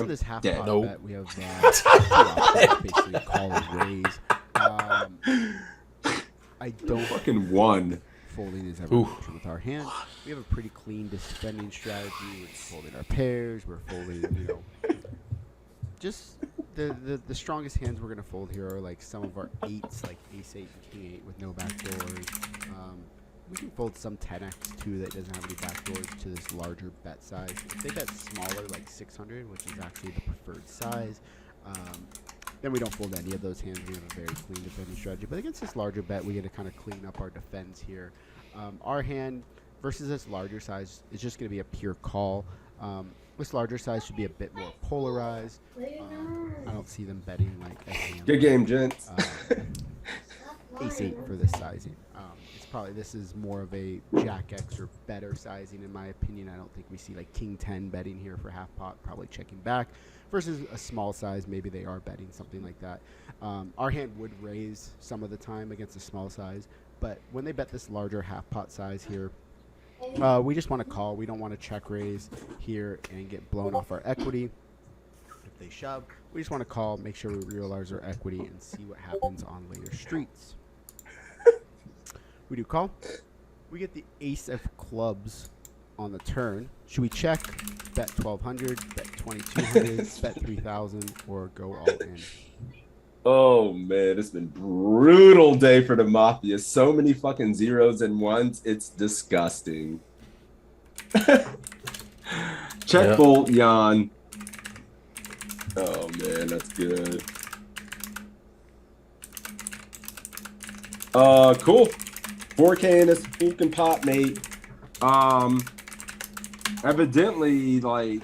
This half Yeah. pot Nope. bet, we have two options, basically call and raise. I don't Fucking one. folding is ever an option with our hand. We have a pretty clean defending strategy. We're folding our pairs. We're folding, just the strongest hands we're gonna fold here are like some of our 8s, like ace 8 and king 8 with no backdoors. We can fold some 10x too that doesn't have any backdoors to this larger bet size. If they bet smaller, like 600, which is actually the preferred size, then we don't fold any of those hands. We have a very clean defending strategy. But against this larger bet, we get to kind of clean up our defense here. Our hand versus this larger size is just going to be a pure call. This larger size should be a bit more polarized. I don't see them betting like a hand. Good game, gents. Ace 8 for this sizing. This is more of a Jack X or better sizing in my opinion. I don't think we see like King 10 betting here for half pot, probably checking back. Versus a small size, maybe they are betting something like that. Our hand would raise some of the time against a small size, but when they bet this larger half pot size here, we just want to call. We don't want to check raise here and get blown off our equity. If they shove, we just want to call, make sure we realize our equity, and see what happens on later streets. We do call. We get the ace of clubs on the turn. Should we check, bet 1,200, bet 2,200, bet 3,000, or go all in? Oh man, it's been brutal day for the Mafia. So many fucking zeros and ones. It's disgusting. Check fold, Jan. Oh man, that's good. Cool. 4K in this fucking pot, mate. Evidently, like,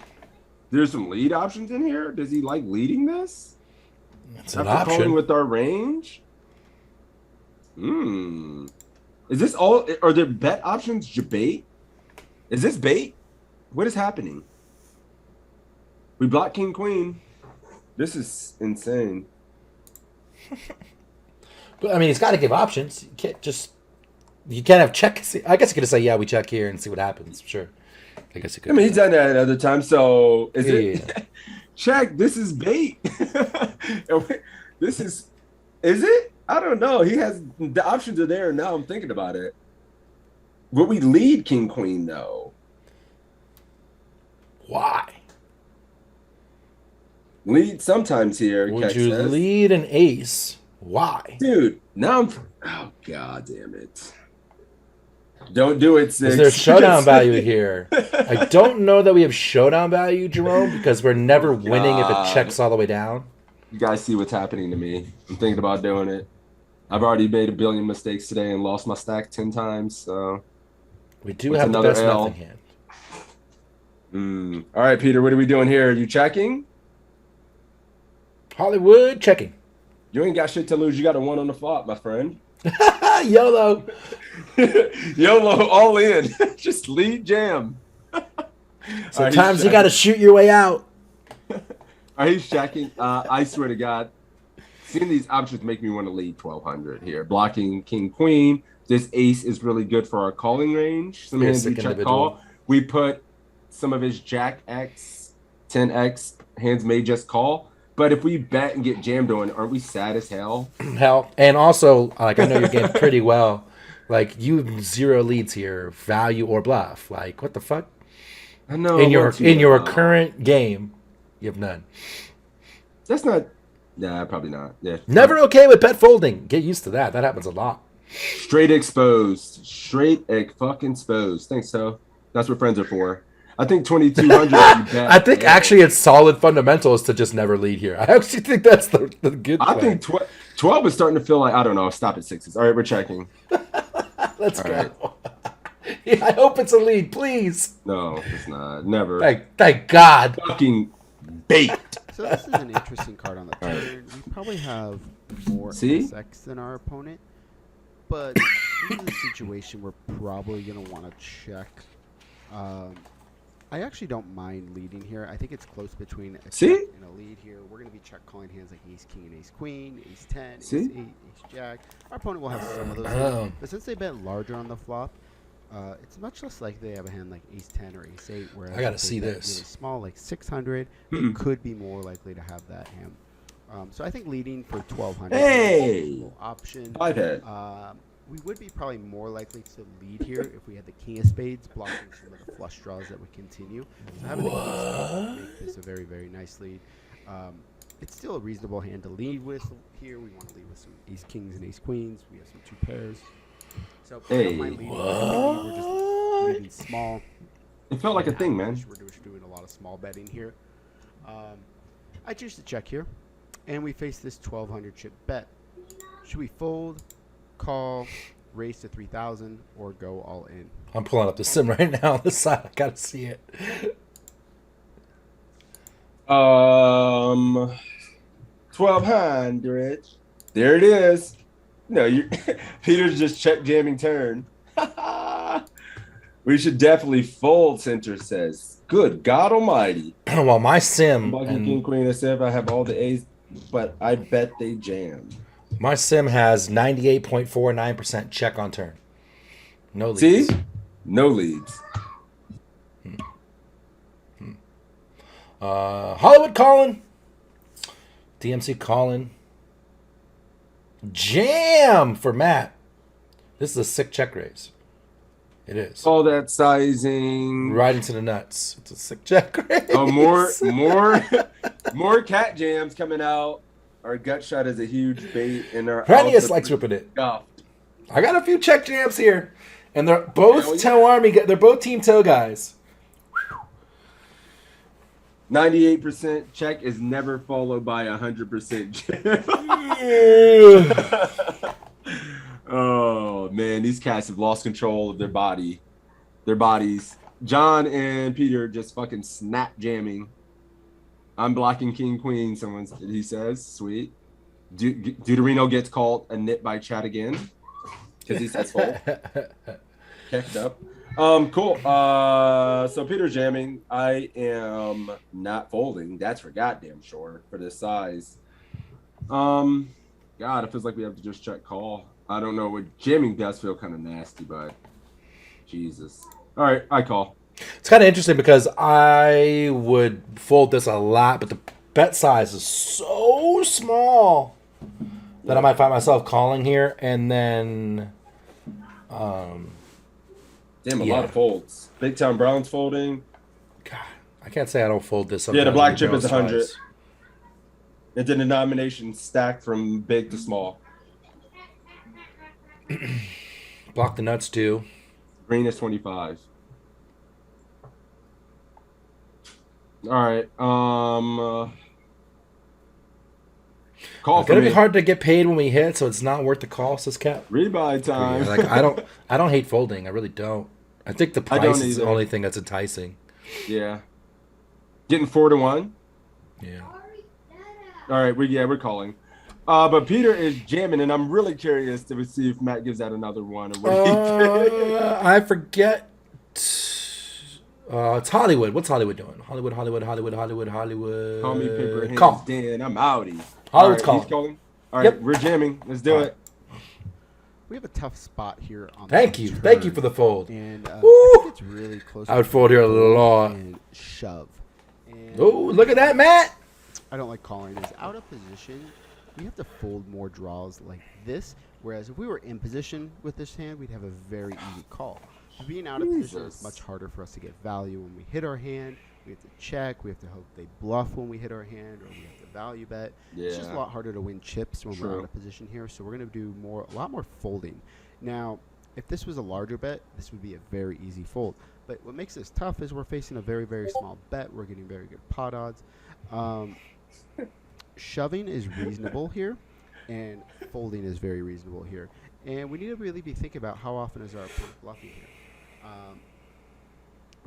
there's some lead options in here. Does he like leading this? It's an After calling option. with our range? Is this all? Are there bet options bait? Is this bait? What is happening? We block King Queen. This is insane. But I mean, he's got to give options. You can't just. You can't have check. I guess you could just say, yeah, we check here and see what happens. Sure. I guess you could. I mean, he's done that at other times. So is it Yeah. check? This is bait. This is it? I don't know. He has the options are there now. I'm thinking about it. Would we lead King Queen though? Why? Lead sometimes here. Would Keck you says. lead an ace? Why? Dude, now I'm. Oh god damn it! Don't do it, Six. Is there showdown value here? I don't know that we have showdown value, Jerome, because we're never winning if it checks all the way down. You guys see what's happening to me. I'm thinking about doing it. I've already made a billion mistakes today and lost my stack 10 times. So We do What's have the another best L? nothing hand. All right, Peter, what are we doing here? Are you checking? Hollywood checking. You ain't got shit to lose. You got a 1 on the flop, my friend. YOLO. YOLO, all in. Just lead jam. Sometimes you got to shoot your way out. All right, he's checking. I swear to God, seeing these options make me want to lead 1,200 here. Blocking King Queen. This ace is really good for our calling range. Some You're a hands we sick check individual. call. We put some of his Jack X, 10X hands may just call. But if we bet and get jammed on, aren't we sad as hell? Hell, and also, like, I know your game pretty well. Like, you have 0 leads here, value or bluff. Like, what the fuck? I know. In your current game, you have none. That's not. Nah, probably not. Yeah. Never okay with bet folding. Get used to that. That happens a lot. Straight exposed. Straight fucking exposed. Thanks, so. That's what friends are for. I think 2,200. I think actually it's solid fundamentals to just never lead here. I actually think that's the good I play. think 12 is starting to feel like, I don't know, stop at 6s. All right, we're checking. Let's All go. right. Yeah, I hope it's a lead, please. No, it's not. Never. Thank God. Fucking bait. So this is an interesting card on the turn. We probably have more See? SX than our opponent, but this is a situation we're probably going to want to check. I actually don't mind leading here. I think it's close between a See? check and a lead here. We're going to be check calling hands like ace king and ace queen, ace 10, See? ace 8, ace jack. Our opponent will have some of those Oh. hands, but since they bet larger on the flop, it's much less likely they have a hand like ace 10 or ace 8. Whereas I gotta if they see bet this. Really small, like 600, they could be more likely to have that hand. So I think leading for 1,200 Hey! is a cool option. Five head. We would be probably more likely to lead here if we had the king of spades blocking some of the flush draws that would continue. So having the king of spades would make this a very, very nice lead. it's still a reasonable hand to lead with here. We want to lead with some ace kings and ace queens. We have some 2 pairs. So I don't mind leading. We're just leading small. It felt like a thing, man. We're just doing a lot of small betting here. I choose to check here, and we face this 1,200 chip bet. Should we fold, call, raise to 3,000, or go all in? I'm pulling up the sim right now on the side. I gotta see it. 1,200. There it is. No, you Peter's just check jamming turn. We should definitely fold, Center says. Good God Almighty. Well, my sim Bucking King Queen SF. I have all the A's, but I bet they jam. My sim has 98.49% check on turn. No leads. See? No leads. Hollywood calling. DMC calling. Jam for Matt. This is a sick check raise. It is. All that sizing. Right into the nuts. It's a sick check raise. Oh, more cat jams coming out. Our gut shot is a huge bait, and our Ranius likes ripping it. Scuffed. I got a few check jams here, and they're both Toe Army. They're both Team Toe guys. 98% check is never followed by 100% jam. Oh man, these cats have lost control of their bodies. John and Peter just fucking snap jamming. I'm blocking King Queen. He says, sweet. Deuterino gets called a nit by chat again because he says fold. Kecked up. Cool. So Peter's jamming. I am not folding. That's for goddamn sure for this size. God, it feels like we have to just check call. I don't know. What jamming does feel kind of nasty, but Jesus. All right, I call. It's kind of interesting because I would fold this a lot, but the bet size is so small that I might find myself calling here, and then Damn, a lot of folds. Big Town Brown's folding. God, I can't say I don't fold this. Yeah, the black chip is 100. And the denomination stacked from big to small. Block the nuts too. Green is 25. All right. Call It's for gonna me. be hard to get paid when we hit, so it's not worth the call, says Cap. Rebuy time. Yeah, like I don't hate folding. I really don't. I think the price is the only thing that's enticing. Yeah. Getting 4-1. Yeah. All right, we're calling. But Peter is jamming, and I'm really curious to see if Matt gives that another one. Or what he did. I forget. It's Hollywood. What's Hollywood doing? Hollywood. Call me paper hands, Call. Dan. I'm outie. Hollywood's calling. He's calling. All right, we're jamming. Let's do it. We have a tough spot here on Thank you for the fold. And I think it's really close. I would fold here a lot. And shove. Oh, look at that, Matt. I don't like calling this out of position. We have to fold more draws like this. Whereas if we were in position with this hand, we'd have a very easy call. Being out of position is much harder for us to get value when we hit our hand. We have to check. We have to hope they bluff when we hit our hand, or we have to value bet. Yeah. It's just a lot harder to win chips when we're out of position here. So we're going to do a lot more folding. Now, if this was a larger bet, this would be a very easy fold. But what makes this tough is we're facing a very, very small bet. We're getting very good pot odds. Shoving is reasonable here, and folding is very reasonable here. And we need to really be thinking about how often is our opponent bluffing here.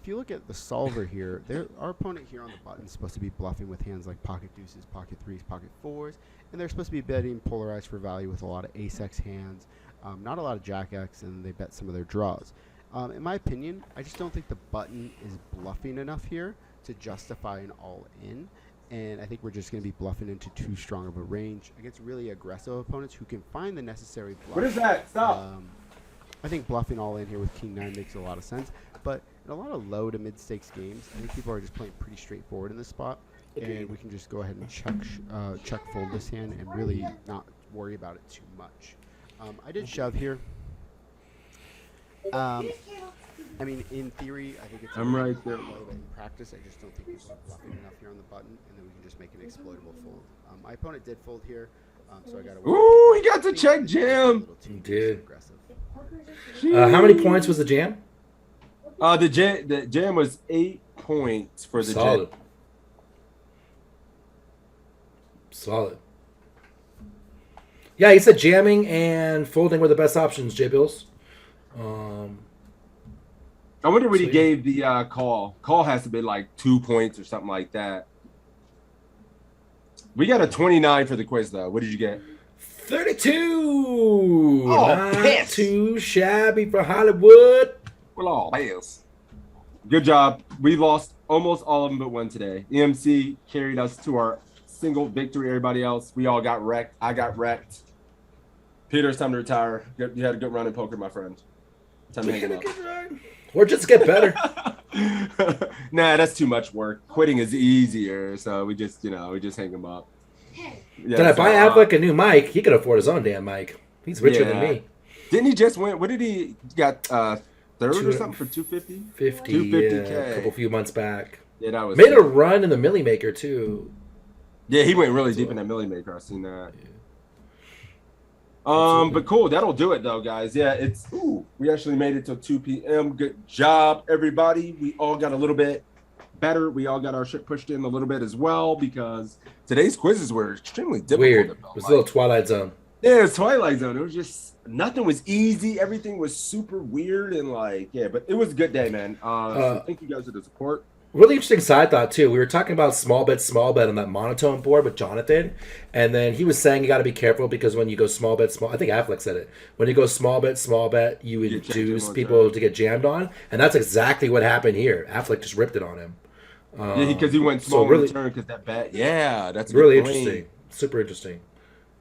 If you look at the solver here, our opponent here on the button is supposed to be bluffing with hands like pocket deuces, pocket threes, pocket fours, and they're supposed to be betting polarized for value with a lot of ace-x hands, not a lot of jack-x, and they bet some of their draws. In my opinion, I just don't think the button is bluffing enough here to justify an all-in, and I think we're just going to be bluffing into too strong of a range against really aggressive opponents who can find the necessary bluff. What is that? Stop. I think bluffing all in here with King 9 makes a lot of sense, but in a lot of low to mid stakes games, I think people are just playing pretty straightforward in this spot, and we can just go ahead and check fold this hand and really not worry about it too much. I did shove here. I mean, in theory, I think it's. I'm right there. But in practice, I just don't think we're bluffing enough here on the button, and then we can just make an exploitable fold. My opponent did fold here, so I got to. Ooh, he got to check jam. He did. How many points was the jam? The jam was 8 points for the Solid. jam. Solid. Yeah, he said jamming and folding were the best options, J Bills. I wonder what he gave the call. Call has to be like 2 points or something like that. We got a 29 for the quiz, though. What did you get? 32. Oh, Not piss. too shabby for Hollywood. Well, all pass. Good job. We lost almost all of them but one today. EMC carried us to our single victory. Everybody else, we all got wrecked. I got wrecked. Peter, it's time to retire. You had a good run in poker, my friend. Time to hang it up. Or just get better. Nah, that's too much work. Quitting is easier, so we just hang him up. Yeah, Did I buy Affleck a new mic? He could afford his own damn mic. He's richer than me. Didn't he just win? What did he got? Third or something for 250? 250K. A couple few months back. Yeah, that was made a run in the Millie Maker too. Yeah, he went really deep in that Millie Maker. I've seen that. But cool. That'll do it though, guys. Yeah, we actually made it till 2 p.m. Good job, everybody. We all got a little bit better. We all got our shit pushed in a little bit as well because today's quizzes were extremely difficult. Weird. It was a little Twilight Zone. Yeah, it's Twilight Zone. It was just nothing was easy. Everything was super weird and but it was a good day, man. So thank you guys for the support. Really interesting side thought too. We were talking about small bet on that monotone board with Jonathan, and then he was saying you got to be careful because when you go small bet, I think Affleck said it. When you go small bet, you induce people to get jammed on, and that's exactly what happened here. Affleck just ripped it on him. Yeah, because he went small in turn because that bet. Yeah, that's really interesting. Super interesting.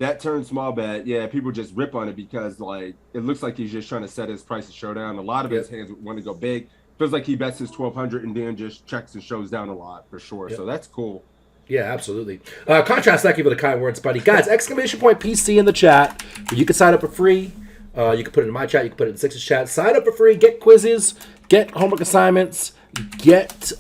That turn small bet, yeah, people just rip on it because it looks like he's just trying to set his price to showdown. A lot of his hands want to go big. Feels like he bets his 1,200 and then just checks and shows down a lot for sure. So that's cool. Yeah, absolutely. Contrast, thank you for the kind words, buddy. Guys, exclamation point PC in the chat. You can sign up for free. You can put it in my chat. You can put it in Six's chat. Sign up for free. Get quizzes. Get homework assignments. Get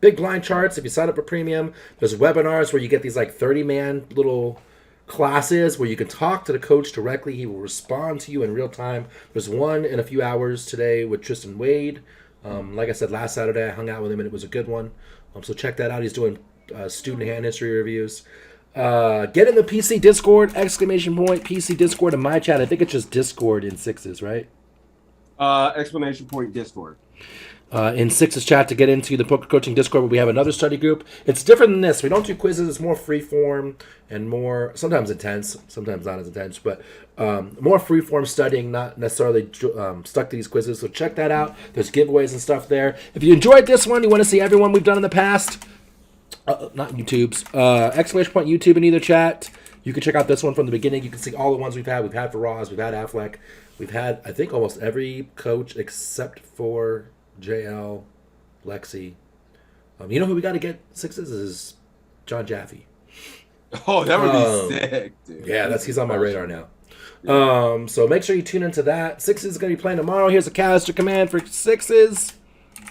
big blind charts. If you sign up for premium, there's webinars where you get these 30-man little classes where you can talk to the coach directly. He will respond to you in real time. There's one in a few hours today with Tristan Wade. Like I said, last Saturday I hung out with him and it was a good one. So check that out. He's doing student hand history reviews. Get in the PC Discord, exclamation point PC Discord in my chat. I think it's just Discord in Sixes, right? Exclamation point Discord. In Six's chat to get into the poker coaching Discord, where we have another study group. It's different than this. We don't do quizzes. It's more free form and more sometimes intense, sometimes not as intense, but more free form studying, not necessarily stuck to these quizzes. So check that out. There's giveaways and stuff there. If you enjoyed this one, you want to see everyone we've done in the past, not YouTube's, exclamation point YouTube in either chat. You can check out this one from the beginning. You can see all the ones we've had. We've had for Roz. We've had Affleck. We've had, I think, almost every coach except for JL, Lexi. You know who we got to get Sixes is John Jaffe. Oh, that would be sick, dude. Yeah, he's on my radar now. Yeah. So make sure you tune into that. Sixes is going to be playing tomorrow. Here's a Callister command for Sixes.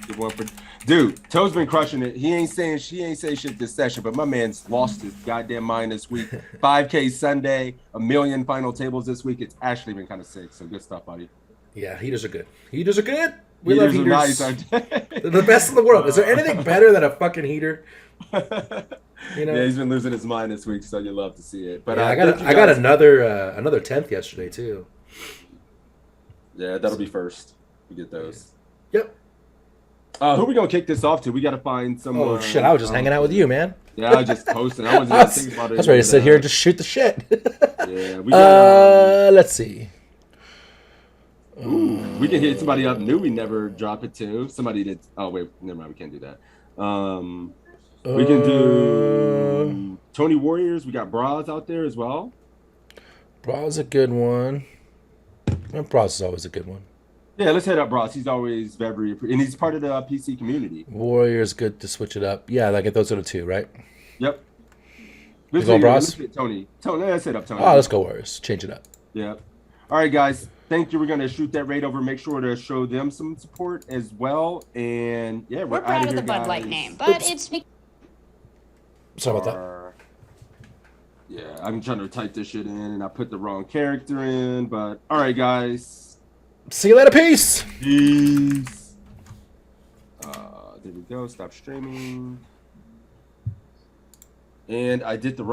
Good one for dude. Toe's been crushing it. She ain't saying shit this session, but my man's lost his goddamn mind this week. 5K Sunday, 1 million final tables this week. It's actually been kind of sick. So good stuff, buddy. Yeah, heaters are good. Heaters are good. We Heaters love heaters. Nice, aren't they? They're the best in the world. Is there anything better than a fucking heater? You know? Yeah, he's been losing his mind this week, so you love to see it. But yeah, I got another 10th yesterday too. Yeah, that'll be first. We get those. Yep. Who we gonna kick this off to? We gotta find someone. Oh shit! I was just hanging out with you, man. Yeah, I was just posting. I wasn't even thinking about it. I was ready to sit here and just shoot the shit. Yeah, we got. Let's see. Ooh, we can hit somebody up new. We never drop it to somebody that. Oh wait, never mind. We can't do that. We can do Tony Warriors. We got Bras out there as well. Bras a good one. And Bras is always a good one. Yeah, let's hit up Bras. He's always very, and he's part of the PC community. Warriors, good to switch it up. Yeah, like those are the two, right? Yep. Let's go Bras. Tony. Let's hit up Tony. Oh, let's go Warriors. Change it up. Yep. All right, guys. thank you. We're gonna shoot that raid over. Make sure to show them some support as well. And yeah, We're proud of the Bud Light name, but it's. Sorry about that. Yeah, I'm trying to type this shit in and I put the wrong character in. But all right, guys. See you later. Peace. Peace. There we go. Stop streaming. And I did the